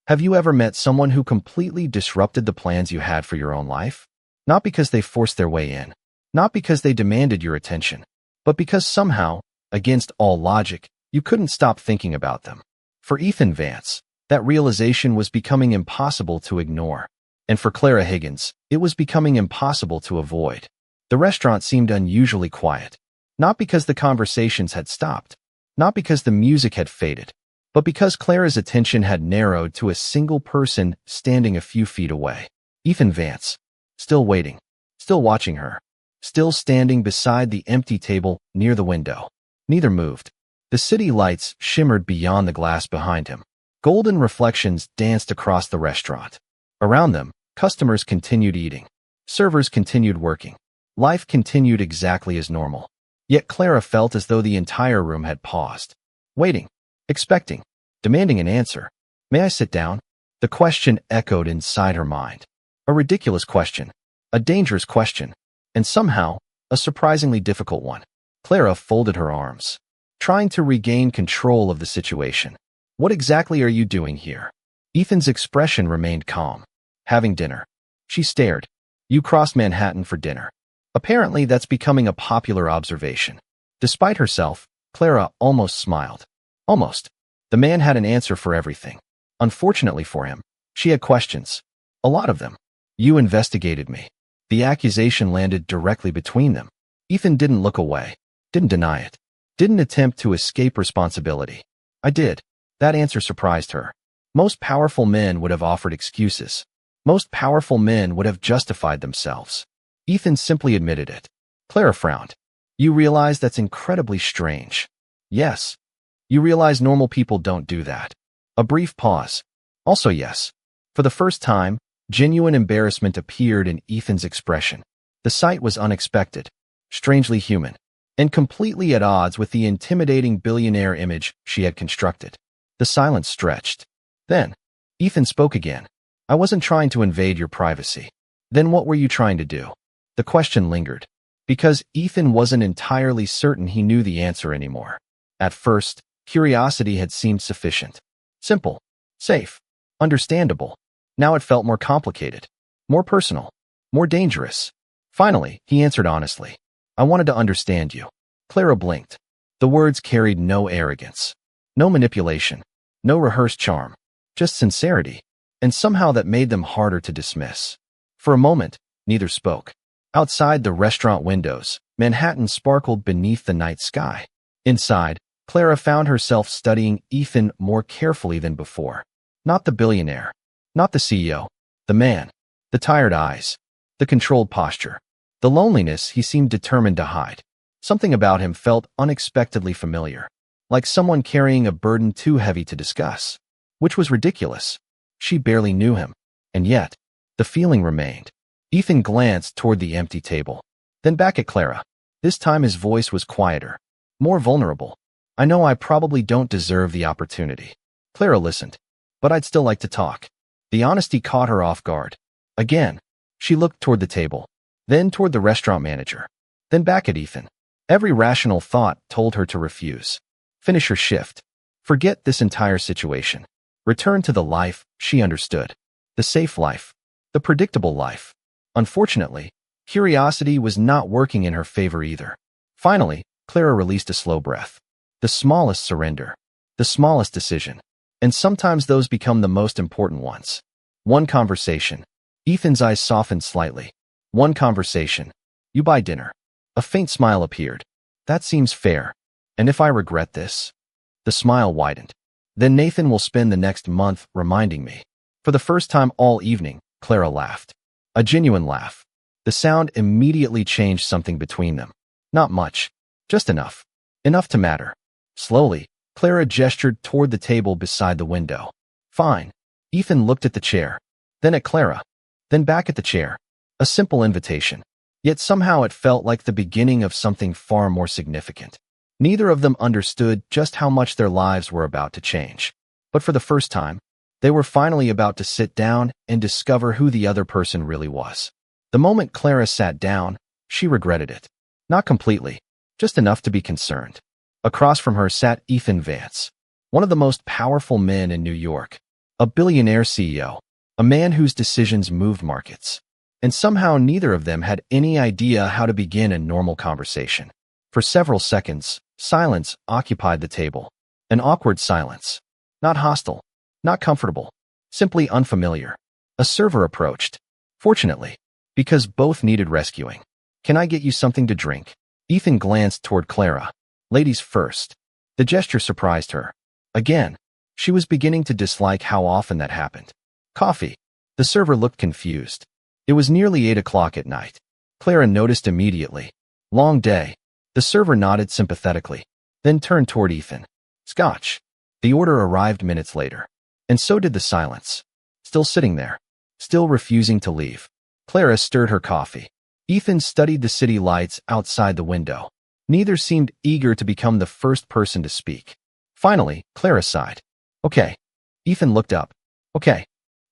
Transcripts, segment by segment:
Have you ever met someone who completely disrupted the plans you had for your own life? Not because they forced their way in, not because they demanded your attention, but because somehow, against all logic, you couldn't stop thinking about them. For Ethan Vance, that realization was becoming impossible to ignore. And for Clara Higgins, it was becoming impossible to avoid. The restaurant seemed unusually quiet, not because the conversations had stopped, not because the music had faded, but because Clara's attention had narrowed to a single person standing a few feet away. Ethan Vance, still waiting, still watching her, still standing beside the empty table near the window. Neither moved. The city lights shimmered beyond the glass behind him. Golden reflections danced across the restaurant. Around them, customers continued eating. Servers continued working. Life continued exactly as normal. Yet Clara felt as though the entire room had paused. Waiting, expecting, demanding an answer. May I sit down? The question echoed inside her mind. A ridiculous question, a dangerous question, and somehow, a surprisingly difficult one. Clara folded her arms, trying to regain control of the situation. What exactly are you doing here? Ethan's expression remained calm. Having dinner. She stared. You crossed Manhattan for dinner. Apparently, that's becoming a popular observation. Despite herself, Clara almost smiled. Almost. The man had an answer for everything. Unfortunately for him, she had questions. A lot of them. You investigated me. The accusation landed directly between them. Ethan didn't look away, didn't deny it, didn't attempt to escape responsibility. I did. That answer surprised her. Most powerful men would have offered excuses. Most powerful men would have justified themselves. Ethan simply admitted it. Clara frowned. You realize that's incredibly strange. Yes. You realize normal people don't do that. A brief pause. Also yes. For the first time, genuine embarrassment appeared in Ethan's expression. The sight was unexpected, strangely human, and completely at odds with the intimidating billionaire image she had constructed. The silence stretched. Then, Ethan spoke again. I wasn't trying to invade your privacy. Then what were you trying to do? The question lingered, because Ethan wasn't entirely certain he knew the answer anymore. At first, curiosity had seemed sufficient. Simple, safe, understandable. Now it felt more complicated, more personal, more dangerous. Finally, he answered honestly. I wanted to understand you. Clara blinked. The words carried no arrogance, no manipulation, no rehearsed charm, just sincerity, and somehow that made them harder to dismiss. For a moment, neither spoke. Outside the restaurant windows, Manhattan sparkled beneath the night sky. Inside, Clara found herself studying Ethan more carefully than before. Not the billionaire, not the CEO, the man, the tired eyes, the controlled posture, the loneliness he seemed determined to hide. Something about him felt unexpectedly familiar, like someone carrying a burden too heavy to discuss, which was ridiculous. She barely knew him, and yet, the feeling remained. Ethan glanced toward the empty table, then back at Clara. This time his voice was quieter, more vulnerable. I know I probably don't deserve the opportunity. Clara listened, but I'd still like to talk. The honesty caught her off guard. Again, she looked toward the table, then toward the restaurant manager, then back at Ethan. Every rational thought told her to refuse. Finish her shift. Forget this entire situation. Return to the life she understood. The safe life. The predictable life. Unfortunately, curiosity was not working in her favor either. Finally, Clara released a slow breath. The smallest surrender. The smallest decision. And sometimes those become the most important ones. One conversation. Ethan's eyes softened slightly. One conversation. You buy dinner. A faint smile appeared. That seems fair. And if I regret this? The smile widened. Then Nathan will spend the next month reminding me. For the first time all evening, Clara laughed. A genuine laugh. The sound immediately changed something between them. Not much. Just enough. Enough to matter. Slowly, Clara gestured toward the table beside the window. Fine. Ethan looked at the chair, then at Clara, then back at the chair. A simple invitation. Yet somehow it felt like the beginning of something far more significant. Neither of them understood just how much their lives were about to change. But for the first time, they were finally about to sit down and discover who the other person really was. The moment Clara sat down, she regretted it. Not completely, just enough to be concerned. Across from her sat Ethan Vance, one of the most powerful men in New York. A billionaire CEO. A man whose decisions moved markets. And somehow neither of them had any idea how to begin a normal conversation. For several seconds, silence occupied the table. An awkward silence. Not hostile. Not comfortable. Simply unfamiliar. A server approached. Fortunately, because both needed rescuing. "Can I get you something to drink?" Ethan glanced toward Clara. Ladies first. The gesture surprised her. Again, she was beginning to dislike how often that happened. "Coffee." The server looked confused. It was nearly 8 o'clock at night. Clara noticed immediately. "Long day." The server nodded sympathetically, then turned toward Ethan. "Scotch." The order arrived minutes later. And so did the silence. Still sitting there. Still refusing to leave. Clara stirred her coffee. Ethan studied the city lights outside the window. Neither seemed eager to become the first person to speak. Finally, Clara sighed. "Okay." Ethan looked up. "Okay.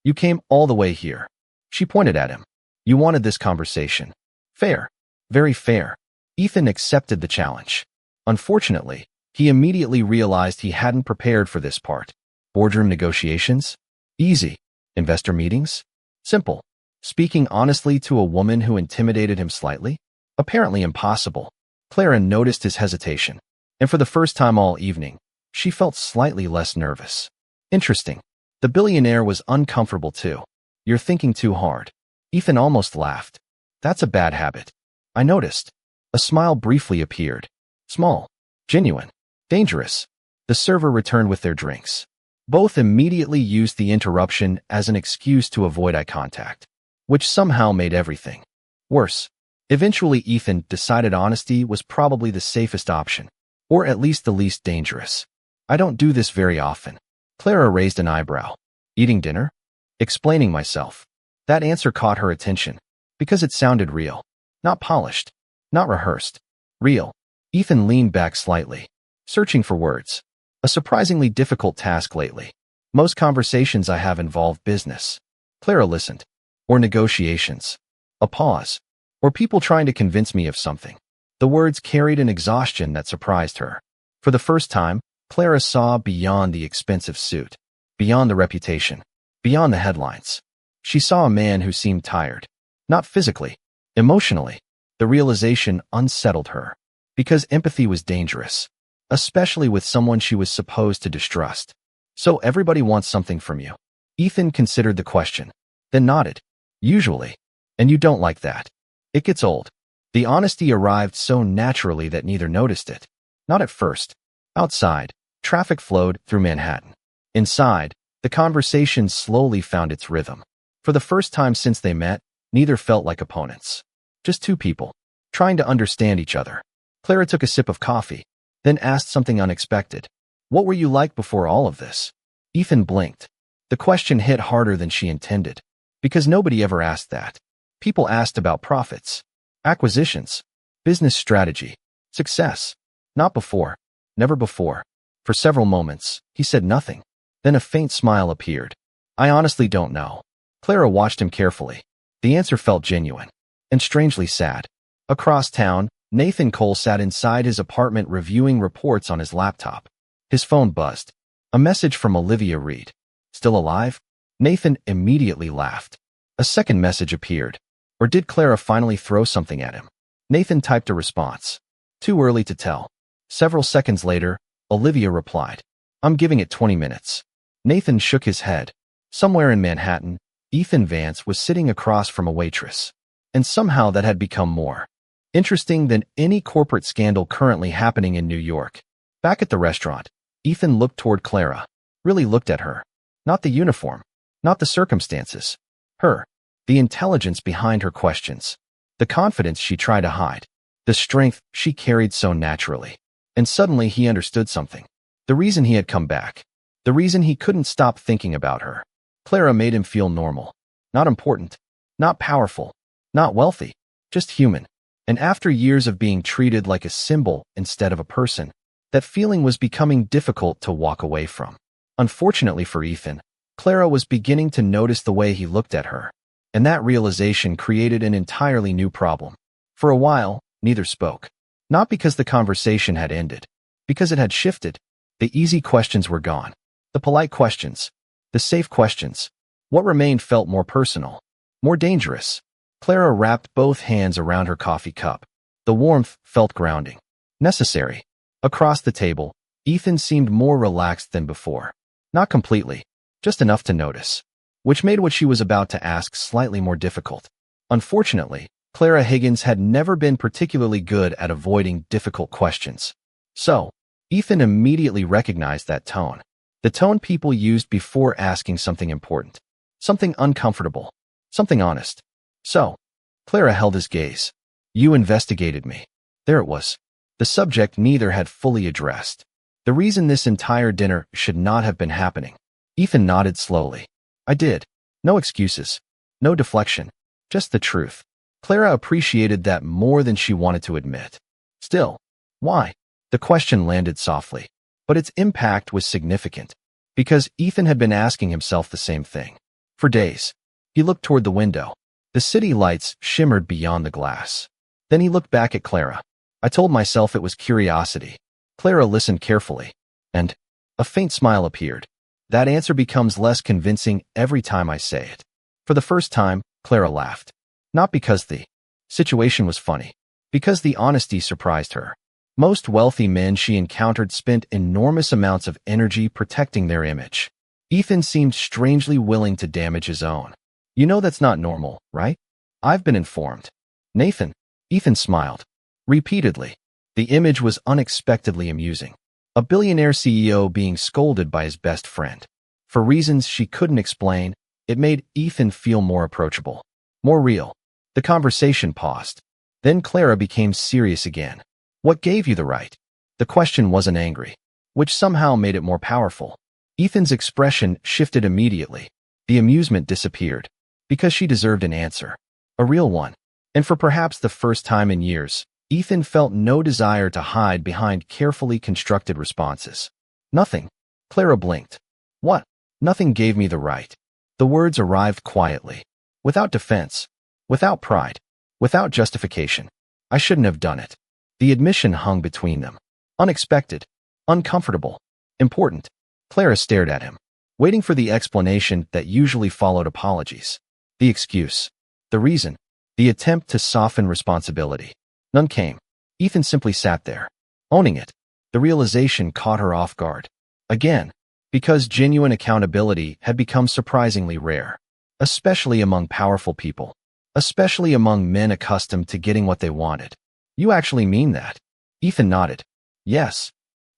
You came all the way here." She pointed at him. "You wanted this conversation. Fair. Very fair." Ethan accepted the challenge. Unfortunately, he immediately realized he hadn't prepared for this part. Boardroom negotiations? Easy. Investor meetings? Simple. Speaking honestly to a woman who intimidated him slightly? Apparently impossible. Clara noticed his hesitation, and for the first time all evening, she felt slightly less nervous. Interesting. The billionaire was uncomfortable too. "You're thinking too hard." Ethan almost laughed. "That's a bad habit." "I noticed." A smile briefly appeared. Small. Genuine. Dangerous. The server returned with their drinks. Both immediately used the interruption as an excuse to avoid eye contact, which somehow made everything worse. Eventually, Ethan decided honesty was probably the safest option, or at least the least dangerous. "I don't do this very often." Clara raised an eyebrow. "Eating dinner?" "Explaining myself." That answer caught her attention, because it sounded real. Not polished. Not rehearsed. Real. Ethan leaned back slightly, searching for words. A surprisingly difficult task lately. "Most conversations I have involve business." Clara listened. "Or negotiations." A pause. "Or people trying to convince me of something." The words carried an exhaustion that surprised her. For the first time, Clara saw beyond the expensive suit, beyond the reputation, beyond the headlines. She saw a man who seemed tired. Not physically, emotionally. The realization unsettled her, because empathy was dangerous, especially with someone she was supposed to distrust. "So everybody wants something from you?" Ethan considered the question, then nodded. "Usually. And you don't like that." "It gets old." The honesty arrived so naturally that neither noticed it. Not at first. Outside, traffic flowed through Manhattan. Inside, the conversation slowly found its rhythm. For the first time since they met, neither felt like opponents. Just two people, trying to understand each other. Clara took a sip of coffee, then asked something unexpected. "What were you like before all of this?" Ethan blinked. The question hit harder than she intended, because nobody ever asked that. People asked about profits, acquisitions, business strategy, success. Not before. Never before. For several moments, he said nothing. Then a faint smile appeared. "I honestly don't know." Clara watched him carefully. The answer felt genuine, and strangely sad. Across town, Nathan Cole sat inside his apartment reviewing reports on his laptop. His phone buzzed. A message from Olivia Reed. "Still alive?" Nathan immediately laughed. A second message appeared. Or did Clara finally throw something at him? Nathan typed a response. Too early to tell. Several seconds later, Olivia replied, "I'm giving it 20 minutes. Nathan shook his head. Somewhere in Manhattan, Ethan Vance was sitting across from a waitress. And somehow that had become more interesting than any corporate scandal currently happening in New York. Back at the restaurant, Ethan looked toward Clara. Really looked at her. Not the uniform. Not the circumstances. Her. The intelligence behind her questions. The confidence she tried to hide. The strength she carried so naturally. And suddenly he understood something. The reason he had come back. The reason he couldn't stop thinking about her. Clara made him feel normal. Not important. Not powerful. Not wealthy. Just human. And after years of being treated like a symbol instead of a person, that feeling was becoming difficult to walk away from. Unfortunately for Ethan, Clara was beginning to notice the way he looked at her. And that realization created an entirely new problem. For a while, neither spoke. Not because the conversation had ended. Because it had shifted. The easy questions were gone. The polite questions. The safe questions. What remained felt more personal, more dangerous. Clara wrapped both hands around her coffee cup. The warmth felt grounding. Necessary. Across the table, Ethan seemed more relaxed than before. Not completely, just enough to notice, which made what she was about to ask slightly more difficult. Unfortunately, Clara Higgins had never been particularly good at avoiding difficult questions. So, Ethan immediately recognized that tone. The tone people used before asking something important. Something uncomfortable. Something honest. So, Clara held his gaze. You investigated me. There it was. The subject neither had fully addressed. The reason this entire dinner should not have been happening. Ethan nodded slowly. I did. No excuses. No deflection. Just the truth. Clara appreciated that more than she wanted to admit. Still, why? The question landed softly, but its impact was significant, because Ethan had been asking himself the same thing. For days. He looked toward the window. The city lights shimmered beyond the glass. Then he looked back at Clara. I told myself it was curiosity. Clara listened carefully, and a faint smile appeared. That answer becomes less convincing every time I say it. For the first time, Clara laughed. Not because the situation was funny, because the honesty surprised her. Most wealthy men she encountered spent enormous amounts of energy protecting their image. Ethan seemed strangely willing to damage his own. You know that's not normal, right? I've been informed. Nathan. Ethan smiled. Repeatedly. The image was unexpectedly amusing. A billionaire CEO being scolded by his best friend. For reasons she couldn't explain, it made Ethan feel more approachable. More real. The conversation paused. Then Clara became serious again. What gave you the right? The question wasn't angry, which somehow made it more powerful. Ethan's expression shifted immediately. The amusement disappeared. Because she deserved an answer. A real one. And for perhaps the first time in years, Ethan felt no desire to hide behind carefully constructed responses. Nothing. Clara blinked. What? Nothing gave me the right. The words arrived quietly. Without defense. Without pride. Without justification. I shouldn't have done it. The admission hung between them. Unexpected. Uncomfortable. Important. Clara stared at him, waiting for the explanation that usually followed apologies. The excuse. The reason. The attempt to soften responsibility. None came. Ethan simply sat there, owning it. The realization caught her off guard. Again, because genuine accountability had become surprisingly rare, especially among powerful people, especially among men accustomed to getting what they wanted. You actually mean that? Ethan nodded. Yes.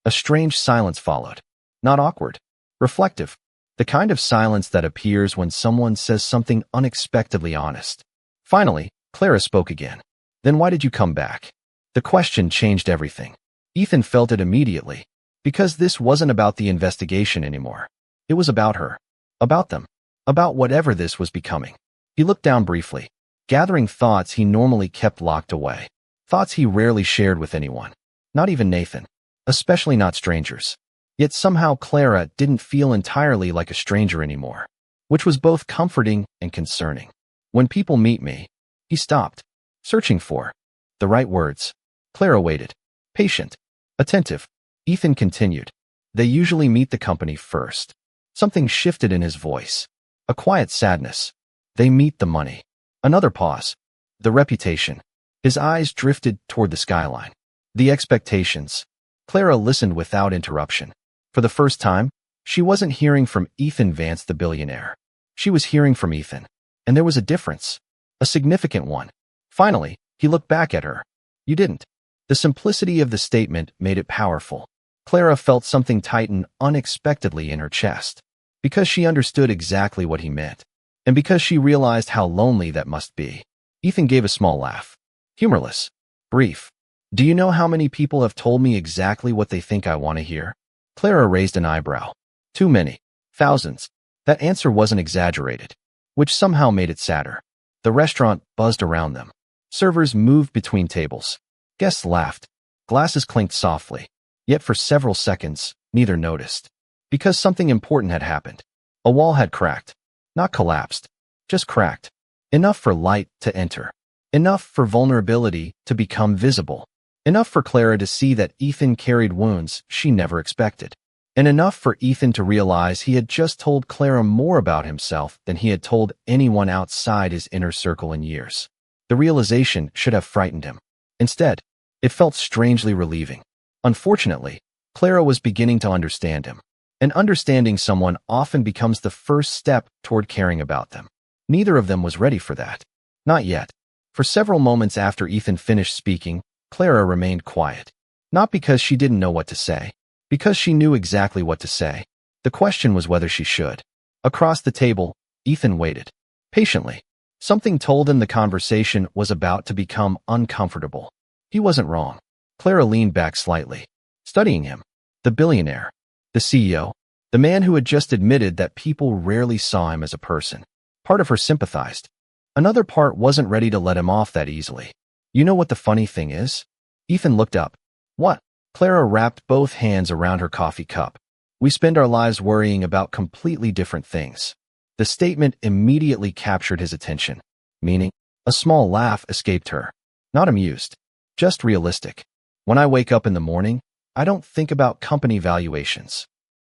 A strange silence followed. Not awkward. Reflective. The kind of silence that appears when someone says something unexpectedly honest. Finally, Clara spoke again. Then why did you come back? The question changed everything. Ethan felt it immediately. Because this wasn't about the investigation anymore. It was about her. About them. About whatever this was becoming. He looked down briefly, gathering thoughts he normally kept locked away. Thoughts he rarely shared with anyone. Not even Nathan. Especially not strangers. Yet somehow Clara didn't feel entirely like a stranger anymore. Which was both comforting and concerning. When people meet me, he stopped, searching for the right words. Clara waited, patient, attentive. Ethan continued. They usually meet the company first. Something shifted in his voice. A quiet sadness. They meet the money. Another pause. The reputation. His eyes drifted toward the skyline. The expectations. Clara listened without interruption. For the first time, she wasn't hearing from Ethan Vance the billionaire. She was hearing from Ethan. And there was a difference. A significant one. Finally, he looked back at her. You didn't. The simplicity of the statement made it powerful. Clara felt something tighten unexpectedly in her chest. Because she understood exactly what he meant. And because she realized how lonely that must be. Ethan gave a small laugh. Humorless. Brief. Do you know how many people have told me exactly what they think I want to hear? Clara raised an eyebrow. Too many. Thousands. That answer wasn't exaggerated. Which somehow made it sadder. The restaurant buzzed around them. Servers moved between tables. Guests laughed. Glasses clinked softly. Yet for several seconds, neither noticed. Because something important had happened. A wall had cracked. Not collapsed. Just cracked. Enough for light to enter. Enough for vulnerability to become visible. Enough for Clara to see that Ethan carried wounds she never expected. and enough for Ethan to realize he had just told Clara more about himself than he had told anyone outside his inner circle in years. The realization should have frightened him. Instead, it felt strangely relieving. Unfortunately, Clara was beginning to understand him, and understanding someone often becomes the first step toward caring about them. Neither of them was ready for that. Not yet. For several moments after Ethan finished speaking, Clara remained quiet. Not because she didn't know what to say, because she knew exactly what to say. The question was whether she should. Across the table, Ethan waited. Patiently. Something told him the conversation was about to become uncomfortable. He wasn't wrong. Clara leaned back slightly, studying him. The billionaire. The CEO. The man who had just admitted that people rarely saw him as a person. Part of her sympathized. Another part wasn't ready to let him off that easily. You know what the funny thing is? Ethan looked up. What? Clara wrapped both hands around her coffee cup. We spend our lives worrying about completely different things. The statement immediately captured his attention, meaning a small laugh escaped her. Not amused, just realistic. When I wake up in the morning, I don't think about company valuations.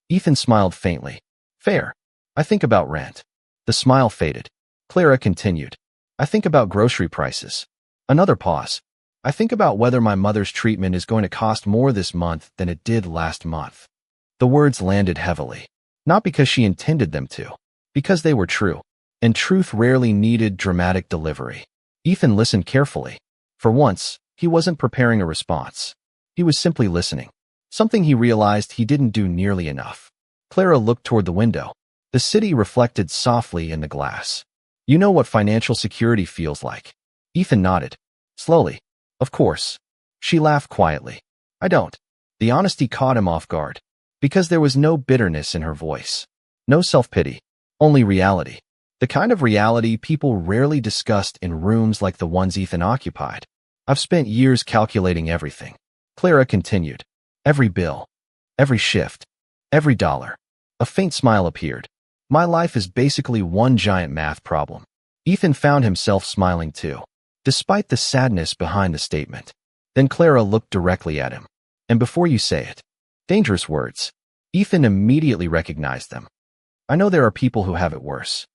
Ethan smiled faintly. Fair. I think about rent. The smile faded. Clara continued. I think about grocery prices. Another pause. I think about whether my mother's treatment is going to cost more this month than it did last month. The words landed heavily. Not because she intended them to. Because they were true. And truth rarely needed dramatic delivery. Ethan listened carefully. For once, he wasn't preparing a response. He was simply listening. Something he realized he didn't do nearly enough. Clara looked toward the window. The city reflected softly in the glass. You know what financial security feels like. Ethan nodded. Slowly. Of course. She laughed quietly. I don't. The honesty caught him off guard. Because there was no bitterness in her voice. No self-pity. Only reality. The kind of reality people rarely discussed in rooms like the ones Ethan occupied. I've spent years calculating everything. Clara continued. Every bill. Every shift. Every dollar. A faint smile appeared. My life is basically one giant math problem. Ethan found himself smiling too, despite the sadness behind the statement. Then Clara looked directly at him. And before you say it, dangerous words. Ethan immediately recognized them. I know there are people who have it worse.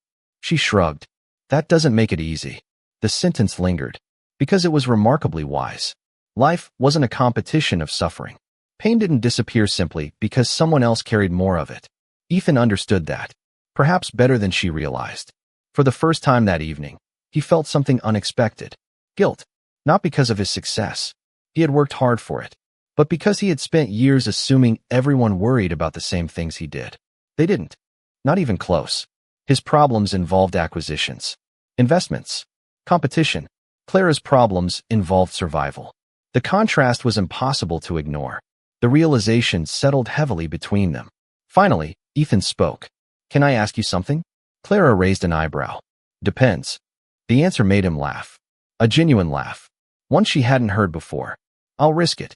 She shrugged. That doesn't make it easy. The sentence lingered, because it was remarkably wise. Life wasn't a competition of suffering. Pain didn't disappear simply because someone else carried more of it. Ethan understood that. Perhaps better than she realized. For the first time that evening, he felt something unexpected. Guilt. Not because of his success. He had worked hard for it. But because he had spent years assuming everyone worried about the same things he did. They didn't. Not even close. His problems involved acquisitions, investments, competition. Clara's problems involved survival. The contrast was impossible to ignore. The realization settled heavily between them. Finally, Ethan spoke. Can I ask you something? Clara raised an eyebrow. Depends. The answer made him laugh. A genuine laugh. One she hadn't heard before. I'll risk it.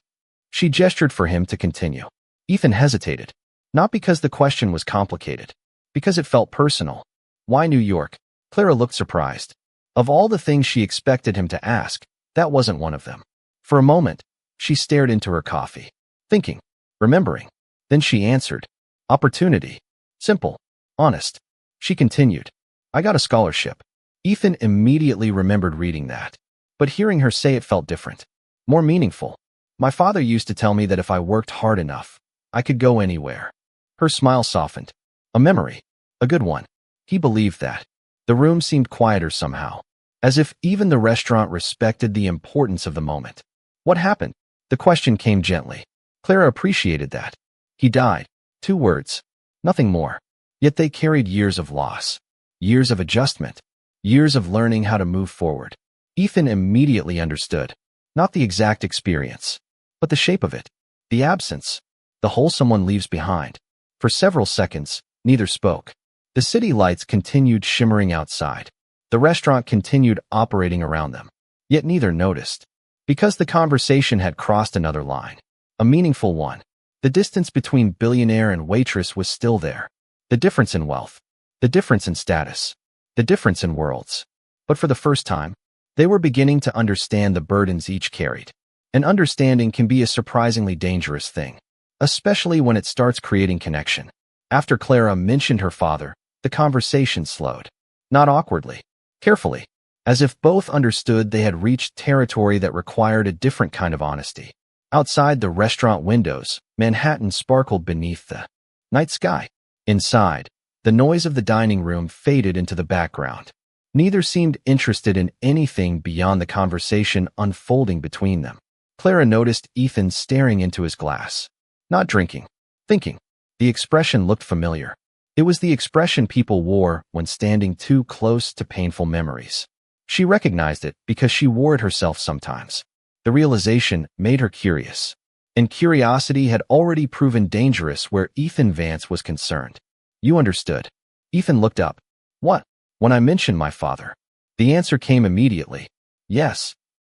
She gestured for him to continue. Ethan hesitated. Not because the question was complicated. Because it felt personal. Why New York? Clara looked surprised. Of all the things she expected him to ask, that wasn't one of them. For a moment, she stared into her coffee. Thinking. Remembering. Then she answered. Opportunity. Simple. Honest. She continued. I got a scholarship. Ethan immediately remembered reading that. But hearing her say it felt different. More meaningful. My father used to tell me that if I worked hard enough, I could go anywhere. Her smile softened. A memory. A good one. He believed that. The room seemed quieter somehow. As if even the restaurant respected the importance of the moment. What happened? The question came gently. Clara appreciated that. He died. 2 words. Nothing more. Yet they carried years of loss. Years of adjustment. Years of learning how to move forward. Ethan immediately understood. Not the exact experience, but the shape of it. The absence. The hole someone leaves behind. For several seconds, neither spoke. The city lights continued shimmering outside. The restaurant continued operating around them. Yet neither noticed. Because the conversation had crossed another line. A meaningful one. The distance between billionaire and waitress was still there. The difference in wealth. The difference in status. The difference in worlds. But for the first time, they were beginning to understand the burdens each carried. And understanding can be a surprisingly dangerous thing. especially when it starts creating connection. After Clara mentioned her father, the conversation slowed. Not awkwardly, carefully, as if both understood they had reached territory that required a different kind of honesty. Outside the restaurant windows, Manhattan sparkled beneath the night sky. Inside, the noise of the dining room faded into the background. Neither seemed interested in anything beyond the conversation unfolding between them. Clara noticed Ethan staring into his glass. Not drinking, thinking. The expression looked familiar. It was the expression people wore when standing too close to painful memories. She recognized it because she wore it herself sometimes. The realization made her curious. And curiosity had already proven dangerous where Ethan Vance was concerned. You understood. Ethan looked up. What? When I mentioned my father. The answer came immediately. Yes.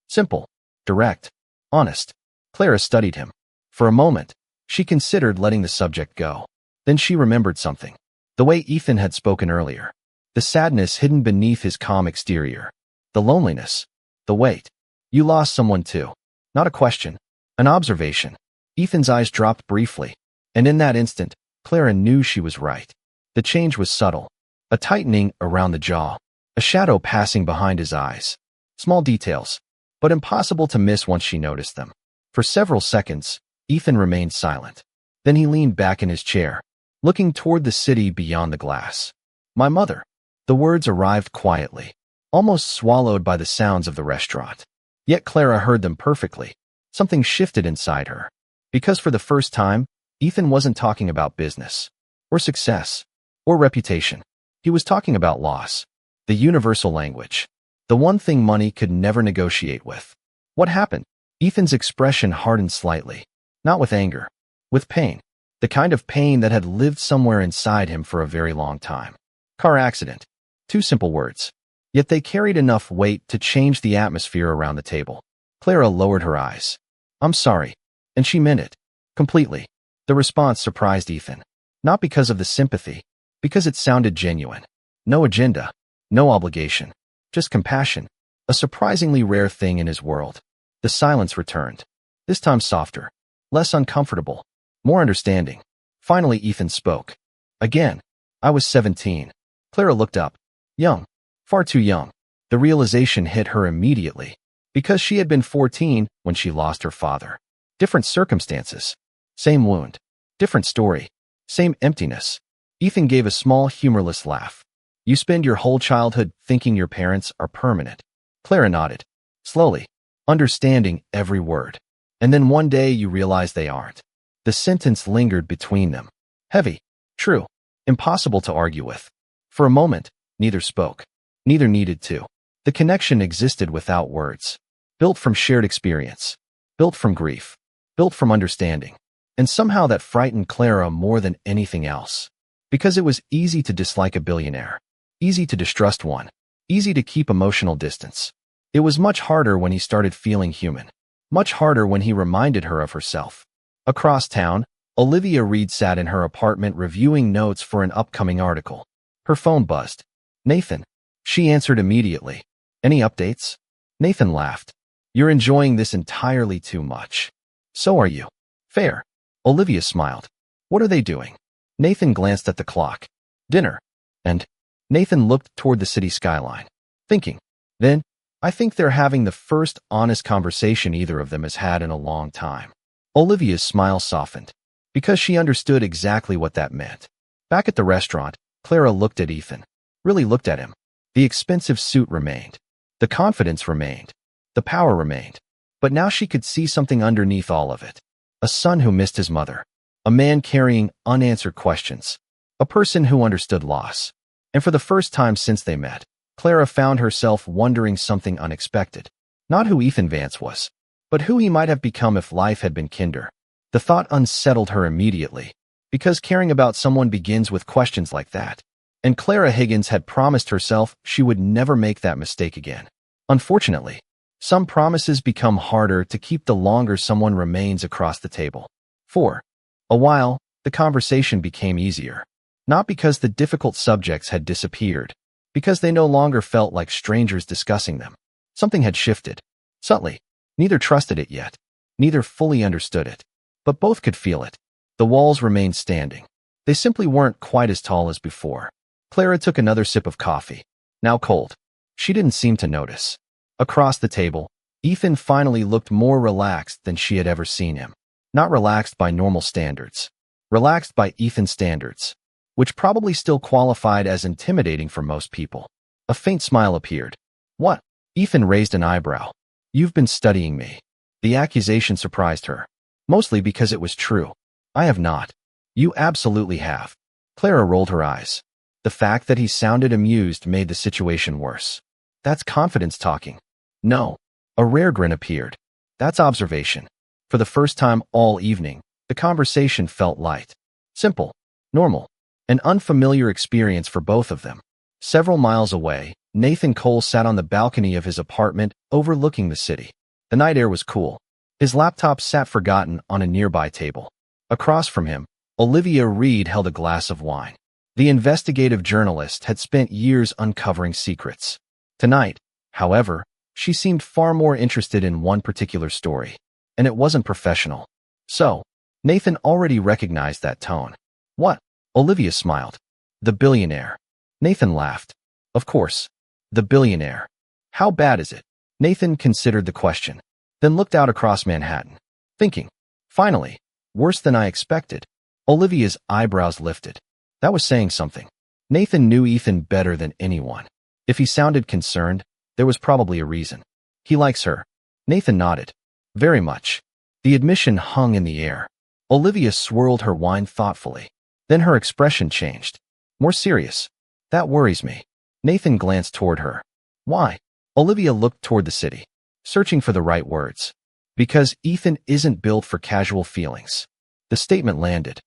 Simple. Direct. Honest. Clara studied him. For a moment, she considered letting the subject go. Then she remembered something. The way Ethan had spoken earlier. The sadness hidden beneath his calm exterior. The loneliness. The weight. You lost someone too. Not a question. An observation. Ethan's eyes dropped briefly. And in that instant, Clara knew she was right. The change was subtle. A tightening around the jaw. A shadow passing behind his eyes. Small details, but impossible to miss once she noticed them. For several seconds, Ethan remained silent. Then he leaned back in his chair, looking toward the city beyond the glass. My mother. The words arrived quietly, almost swallowed by the sounds of the restaurant. Yet Clara heard them perfectly. Something shifted inside her. Because for the first time, Ethan wasn't talking about business, or success, or reputation. He was talking about loss. The universal language. The one thing money could never negotiate with. What happened? Ethan's expression hardened slightly. Not with anger. With pain. The kind of pain that had lived somewhere inside him for a very long time. Car accident. 2 simple words. Yet they carried enough weight to change the atmosphere around the table. Clara lowered her eyes. I'm sorry. And she meant it. Completely. The response surprised Ethan. Not because of the sympathy. Because it sounded genuine. No agenda. No obligation. Just compassion. A surprisingly rare thing in his world. The silence returned. This time softer. Less uncomfortable. More understanding. Finally Ethan spoke. Again. I was 17. Clara looked up. Young. Far too young. The realization hit her immediately. Because she had been 14 when she lost her father. Different circumstances. Same wound. Different story. Same emptiness. Ethan gave a small, humorless laugh. You spend your whole childhood thinking your parents are permanent. Clara nodded. Slowly. Understanding every word. And then one day you realize they aren't. The sentence lingered between them. Heavy. True. Impossible to argue with. For a moment, neither spoke. Neither needed to. The connection existed without words. Built from shared experience. Built from grief. Built from understanding. And somehow that frightened Clara more than anything else. Because it was easy to dislike a billionaire. Easy to distrust one. Easy to keep emotional distance. It was much harder when he started feeling human. Much harder when he reminded her of herself. Across town, Olivia Reed sat in her apartment reviewing notes for an upcoming article. Her phone buzzed. Nathan. She answered immediately. Any updates? Nathan laughed. You're enjoying this entirely too much. So are you. Fair. Olivia smiled. What are they doing? Nathan glanced at the clock. Dinner. And Nathan looked toward the city skyline. Thinking. Then, I think they're having the first honest conversation either of them has had in a long time. Olivia's smile softened. Because she understood exactly what that meant. Back at the restaurant, Clara looked at Ethan. Really looked at him. The expensive suit remained. The confidence remained. The power remained. But now she could see something underneath all of it. A son who missed his mother. A man carrying unanswered questions. A person who understood loss. And for the first time since they met, Clara found herself wondering something unexpected. Not who Ethan Vance was, but who he might have become if life had been kinder. The thought unsettled her immediately, because caring about someone begins with questions like that. And Clara Higgins had promised herself she would never make that mistake again. Unfortunately, some promises become harder to keep the longer someone remains across the table. For a while, the conversation became easier. Not because the difficult subjects had disappeared, because they no longer felt like strangers discussing them. Something had shifted. Subtly. Neither trusted it yet. Neither fully understood it. But both could feel it. The walls remained standing. They simply weren't quite as tall as before. Clara took another sip of coffee, now cold. She didn't seem to notice. Across the table, Ethan finally looked more relaxed than she had ever seen him. Not relaxed by normal standards. Relaxed by Ethan's standards, which probably still qualified as intimidating for most people. A faint smile appeared. What? Ethan raised an eyebrow. You've been studying me. The accusation surprised her. Mostly because it was true. I have not. You absolutely have. Clara rolled her eyes. The fact that he sounded amused made the situation worse. That's confidence talking. No. A rare grin appeared. That's observation. For the first time all evening, the conversation felt light. Simple. Normal. An unfamiliar experience for both of them. Several miles away, Nathan Cole sat on the balcony of his apartment overlooking the city. The night air was cool. His laptop sat forgotten on a nearby table. Across from him, Olivia Reed held a glass of wine. The investigative journalist had spent years uncovering secrets. Tonight, however, she seemed far more interested in one particular story, and it wasn't professional. So, Nathan already recognized that tone. What? Olivia smiled. The Billionaire. Nathan laughed. Of course. The Billionaire. How bad is it? Nathan considered the question, then looked out across Manhattan, thinking, finally, worse than I expected. Olivia's eyebrows lifted. That was saying something. Nathan knew Ethan better than anyone. If he sounded concerned, there was probably a reason. He likes her. Nathan nodded. Very much. The admission hung in the air. Olivia swirled her wine thoughtfully. Then her expression changed. More serious. That worries me. Nathan glanced toward her. Why? Olivia looked toward the city, searching for the right words. Because Ethan isn't built for casual feelings. The statement landed.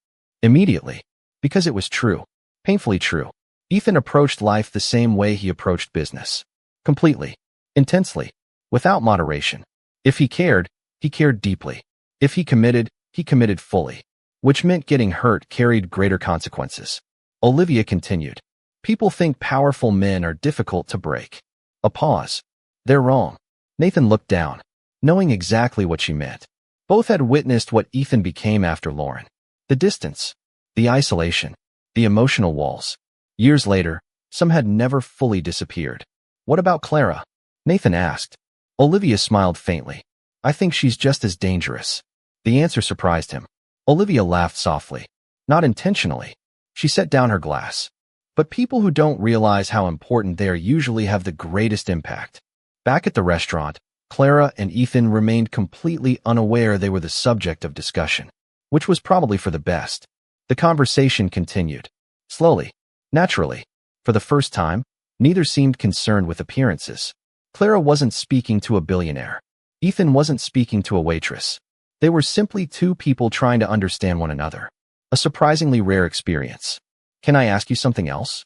Immediately. Because it was true. Painfully true. Ethan approached life the same way he approached business. Completely. Intensely. Without moderation. If he cared deeply. If he committed fully. Which meant getting hurt carried greater consequences. Olivia continued. People think powerful men are difficult to break. A pause. They're wrong. Nathan looked down, knowing exactly what she meant. Both had witnessed what Ethan became after Lauren. The distance. The isolation. The emotional walls. Years later, some had never fully disappeared. What about Clara? Nathan asked. Olivia smiled faintly. I think she's just as dangerous. The answer surprised him. Olivia laughed softly. Not intentionally. She set down her glass. But people who don't realize how important they are usually have the greatest impact. Back at the restaurant, Clara and Ethan remained completely unaware they were the subject of discussion, which was probably for the best. The conversation continued. Slowly. Naturally. For the first time, neither seemed concerned with appearances. Clara wasn't speaking to a billionaire. Ethan wasn't speaking to a waitress. They were simply two people trying to understand one another. A surprisingly rare experience. Can I ask you something else?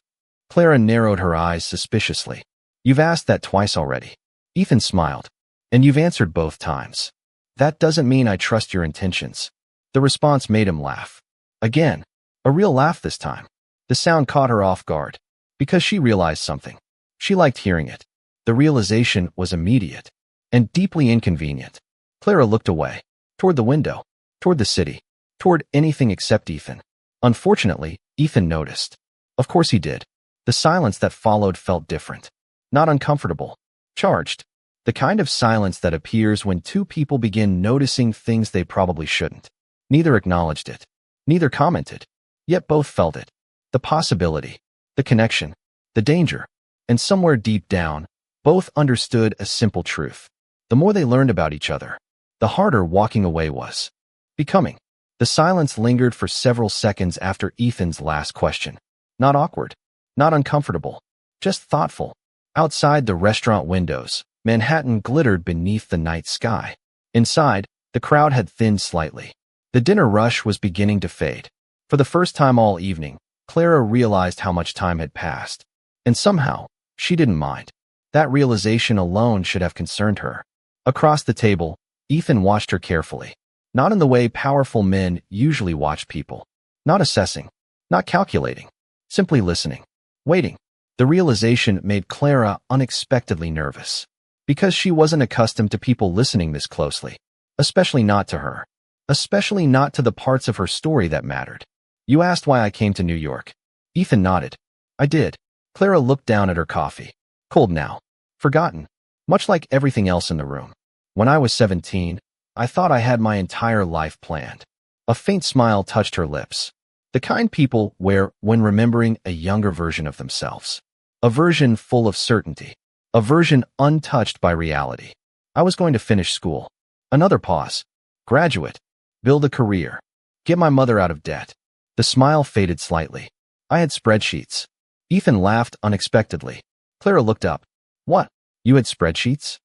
Clara narrowed her eyes suspiciously. You've asked that twice already. Ethan smiled. And you've answered both times. That doesn't mean I trust your intentions. The response made him laugh. Again. A real laugh this time. The sound caught her off guard. Because she realized something. She liked hearing it. The realization was immediate. And deeply inconvenient. Clara looked away. Toward the window. Toward the city. Toward anything except Ethan. Unfortunately, Ethan noticed. Of course he did. The silence that followed felt different. Not uncomfortable. Charged. The kind of silence that appears when two people begin noticing things they probably shouldn't. Neither acknowledged it. Neither commented. Yet both felt it. The possibility. The connection. The danger. And somewhere deep down, both understood a simple truth. The more they learned about each other, the harder walking away was. Becoming. The silence lingered for several seconds after Ethan's last question. Not awkward. Not uncomfortable. Just thoughtful. Outside the restaurant windows, Manhattan glittered beneath the night sky. Inside, the crowd had thinned slightly. The dinner rush was beginning to fade. For the first time all evening, Clara realized how much time had passed. And somehow, she didn't mind. That realization alone should have concerned her. Across the table, Ethan watched her carefully. Not in the way powerful men usually watch people. Not assessing. Not calculating. Simply listening. Waiting. The realization made Clara unexpectedly nervous. Because she wasn't accustomed to people listening this closely. Especially not to her. especially not to the parts of her story that mattered. You asked why I came to New York. Ethan nodded. I did. Clara looked down at her coffee. Cold now. Forgotten. Much like everything else in the room. When I was 17, I thought I had my entire life planned. A faint smile touched her lips. The kind people wear when remembering a younger version of themselves. A version full of certainty. A version untouched by reality. I was going to finish school. Another pause. Graduate. Build a career. Get my mother out of debt. The smile faded slightly. I had spreadsheets. Ethan laughed unexpectedly. Clara looked up. What? You had spreadsheets?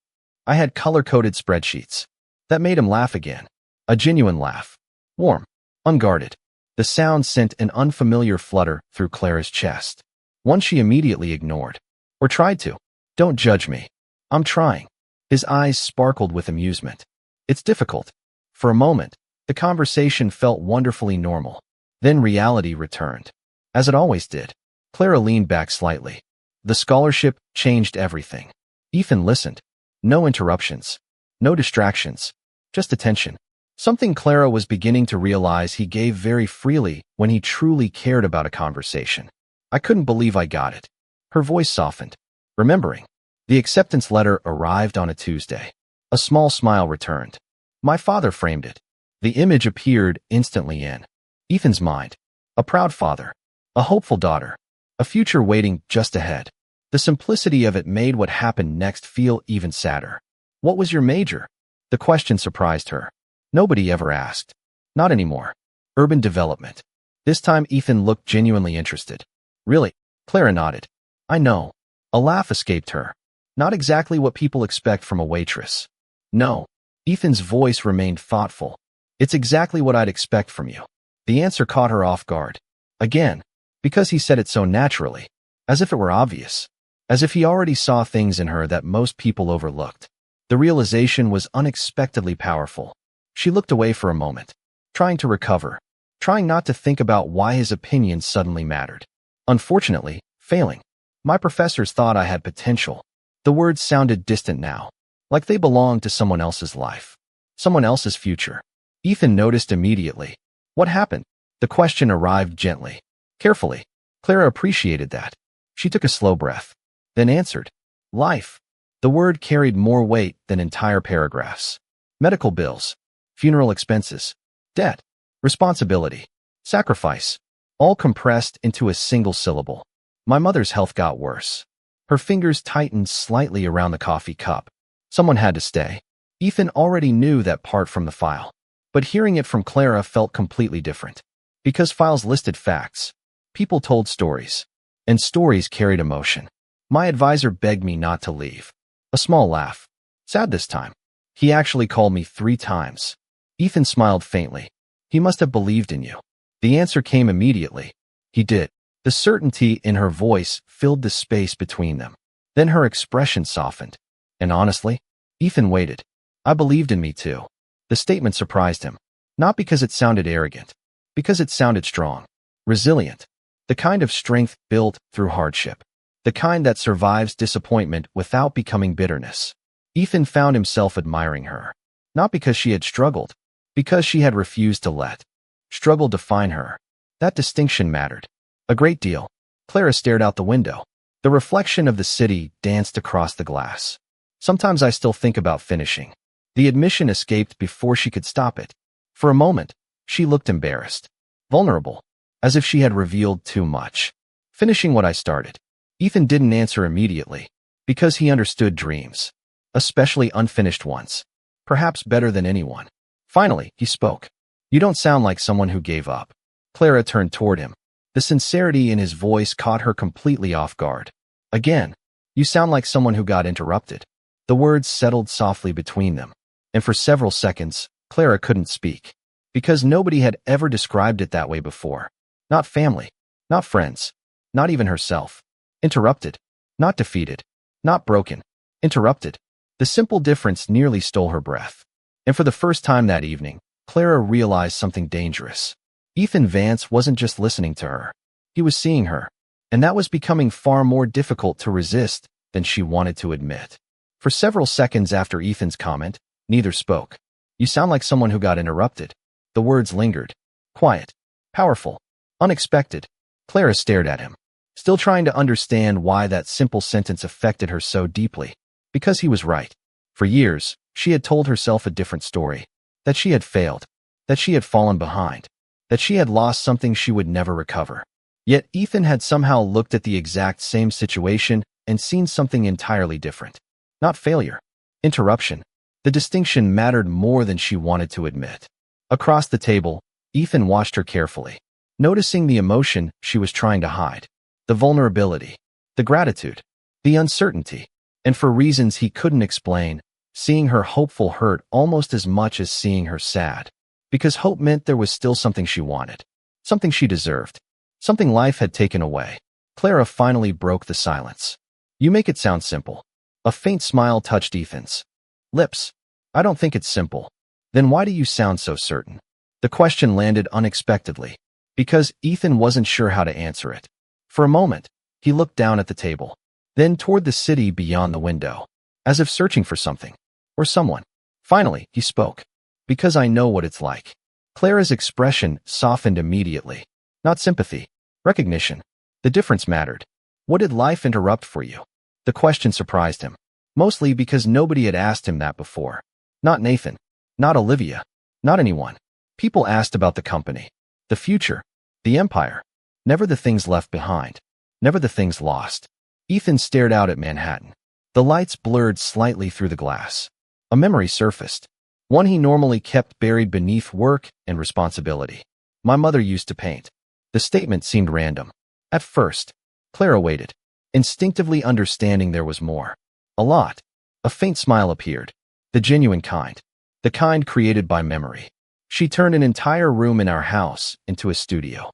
I had color-coded spreadsheets. That made him laugh again. A genuine laugh. Warm. Unguarded. The sound sent an unfamiliar flutter through Clara's chest. One she immediately ignored. Or tried to. Don't judge me. I'm trying. His eyes sparkled with amusement. It's difficult. For a moment, the conversation felt wonderfully normal. Then reality returned. As it always did. Clara leaned back slightly. The scholarship changed everything. Ethan listened. No interruptions. No distractions. Just attention. Something Clara was beginning to realize he gave very freely when he truly cared about a conversation. I couldn't believe I got it. Her voice softened. Remembering. The acceptance letter arrived on a Tuesday. A small smile returned. My father framed it. The image appeared instantly in Ethan's mind. A proud father. A hopeful daughter. A future waiting just ahead. The simplicity of it made what happened next feel even sadder. What was your major? The question surprised her. Nobody ever asked. Not anymore. Urban development. This time Ethan looked genuinely interested. Really? Clara nodded. I know. A laugh escaped her. Not exactly what people expect from a waitress. No. Ethan's voice remained thoughtful. It's exactly what I'd expect from you. The answer caught her off guard. Again, because he said it so naturally, as if it were obvious, as if he already saw things in her that most people overlooked. The realization was unexpectedly powerful. She looked away for a moment, trying to recover, trying not to think about why his opinions suddenly mattered. Unfortunately, failing. My professors thought I had potential. The words sounded distant now, like they belonged to someone else's life, someone else's future. Ethan noticed immediately. What happened? The question arrived gently, carefully. Clara appreciated that. She took a slow breath, then answered. Life. The word carried more weight than entire paragraphs. Medical bills, funeral expenses, debt, responsibility, sacrifice, all compressed into a single syllable. My mother's health got worse. Her fingers tightened slightly around the coffee cup. Someone had to stay. Ethan already knew that part from the file, but hearing it from Clara felt completely different. Because files listed facts, people told stories, and stories carried emotion. My advisor begged me not to leave. A small laugh. Sad this time. He actually called me 3 times. Ethan smiled faintly. He must have believed in you. The answer came immediately. He did. The certainty in her voice filled the space between them. Then her expression softened. And honestly, Ethan waited. I believed in me too. The statement surprised him. Not because it sounded arrogant. Because it sounded strong. Resilient. The kind of strength built through hardship. The kind that survives disappointment without becoming bitterness. Ethan found himself admiring her. Not because she had struggled. Because she had refused to let struggle define her. That distinction mattered. A great deal. Clara stared out the window. The reflection of the city danced across the glass. Sometimes I still think about finishing. The admission escaped before she could stop it. For a moment, she looked embarrassed. Vulnerable. As if she had revealed too much. Finishing what I started. Ethan didn't answer immediately. Because he understood dreams. Especially unfinished ones. Perhaps better than anyone. Finally, he spoke. You don't sound like someone who gave up. Clara turned toward him. The sincerity in his voice caught her completely off guard. Again, you sound like someone who got interrupted. The words settled softly between them. And for several seconds, Clara couldn't speak. Because nobody had ever described it that way before. Not family. Not friends. Not even herself. Interrupted. Not defeated. Not broken. Interrupted. The simple difference nearly stole her breath. And for the first time that evening, Clara realized something dangerous. Ethan Vance wasn't just listening to her. He was seeing her. And that was becoming far more difficult to resist than she wanted to admit. For several seconds after Ethan's comment, neither spoke. You sound like someone who got interrupted. The words lingered. Quiet. Powerful. Unexpected. Clara stared at him, still trying to understand why that simple sentence affected her so deeply. Because he was right. For years, she had told herself a different story. That she had failed. That she had fallen behind. That she had lost something she would never recover. Yet Ethan had somehow looked at the exact same situation and seen something entirely different. Not failure. Interruption. The distinction mattered more than she wanted to admit. Across the table, Ethan watched her carefully, noticing the emotion she was trying to hide, the vulnerability, the gratitude, the uncertainty, and for reasons he couldn't explain, seeing her hopeful hurt almost as much as seeing her sad. Because hope meant there was still something she wanted, something she deserved, something life had taken away. Clara finally broke the silence. You make it sound simple. A faint smile touched Ethan's lips. I don't think it's simple. Then why do you sound so certain? The question landed unexpectedly, because Ethan wasn't sure how to answer it. For a moment, he looked down at the table, then toward the city beyond the window, as if searching for something, or someone. Finally, he spoke. Because I know what it's like. Clara's expression softened immediately. Not sympathy. Recognition. The difference mattered. What did life interrupt for you? The question surprised him, mostly because nobody had asked him that before. Not Nathan. Not Olivia. Not anyone. People asked about the company, the future, the empire. Never the things left behind. Never the things lost. Ethan stared out at Manhattan. The lights blurred slightly through the glass. A memory surfaced. One he normally kept buried beneath work and responsibility. My mother used to paint. The statement seemed random. At first, Clara waited, instinctively understanding there was more. A lot. A faint smile appeared. The genuine kind. The kind created by memory. She turned an entire room in our house into a studio.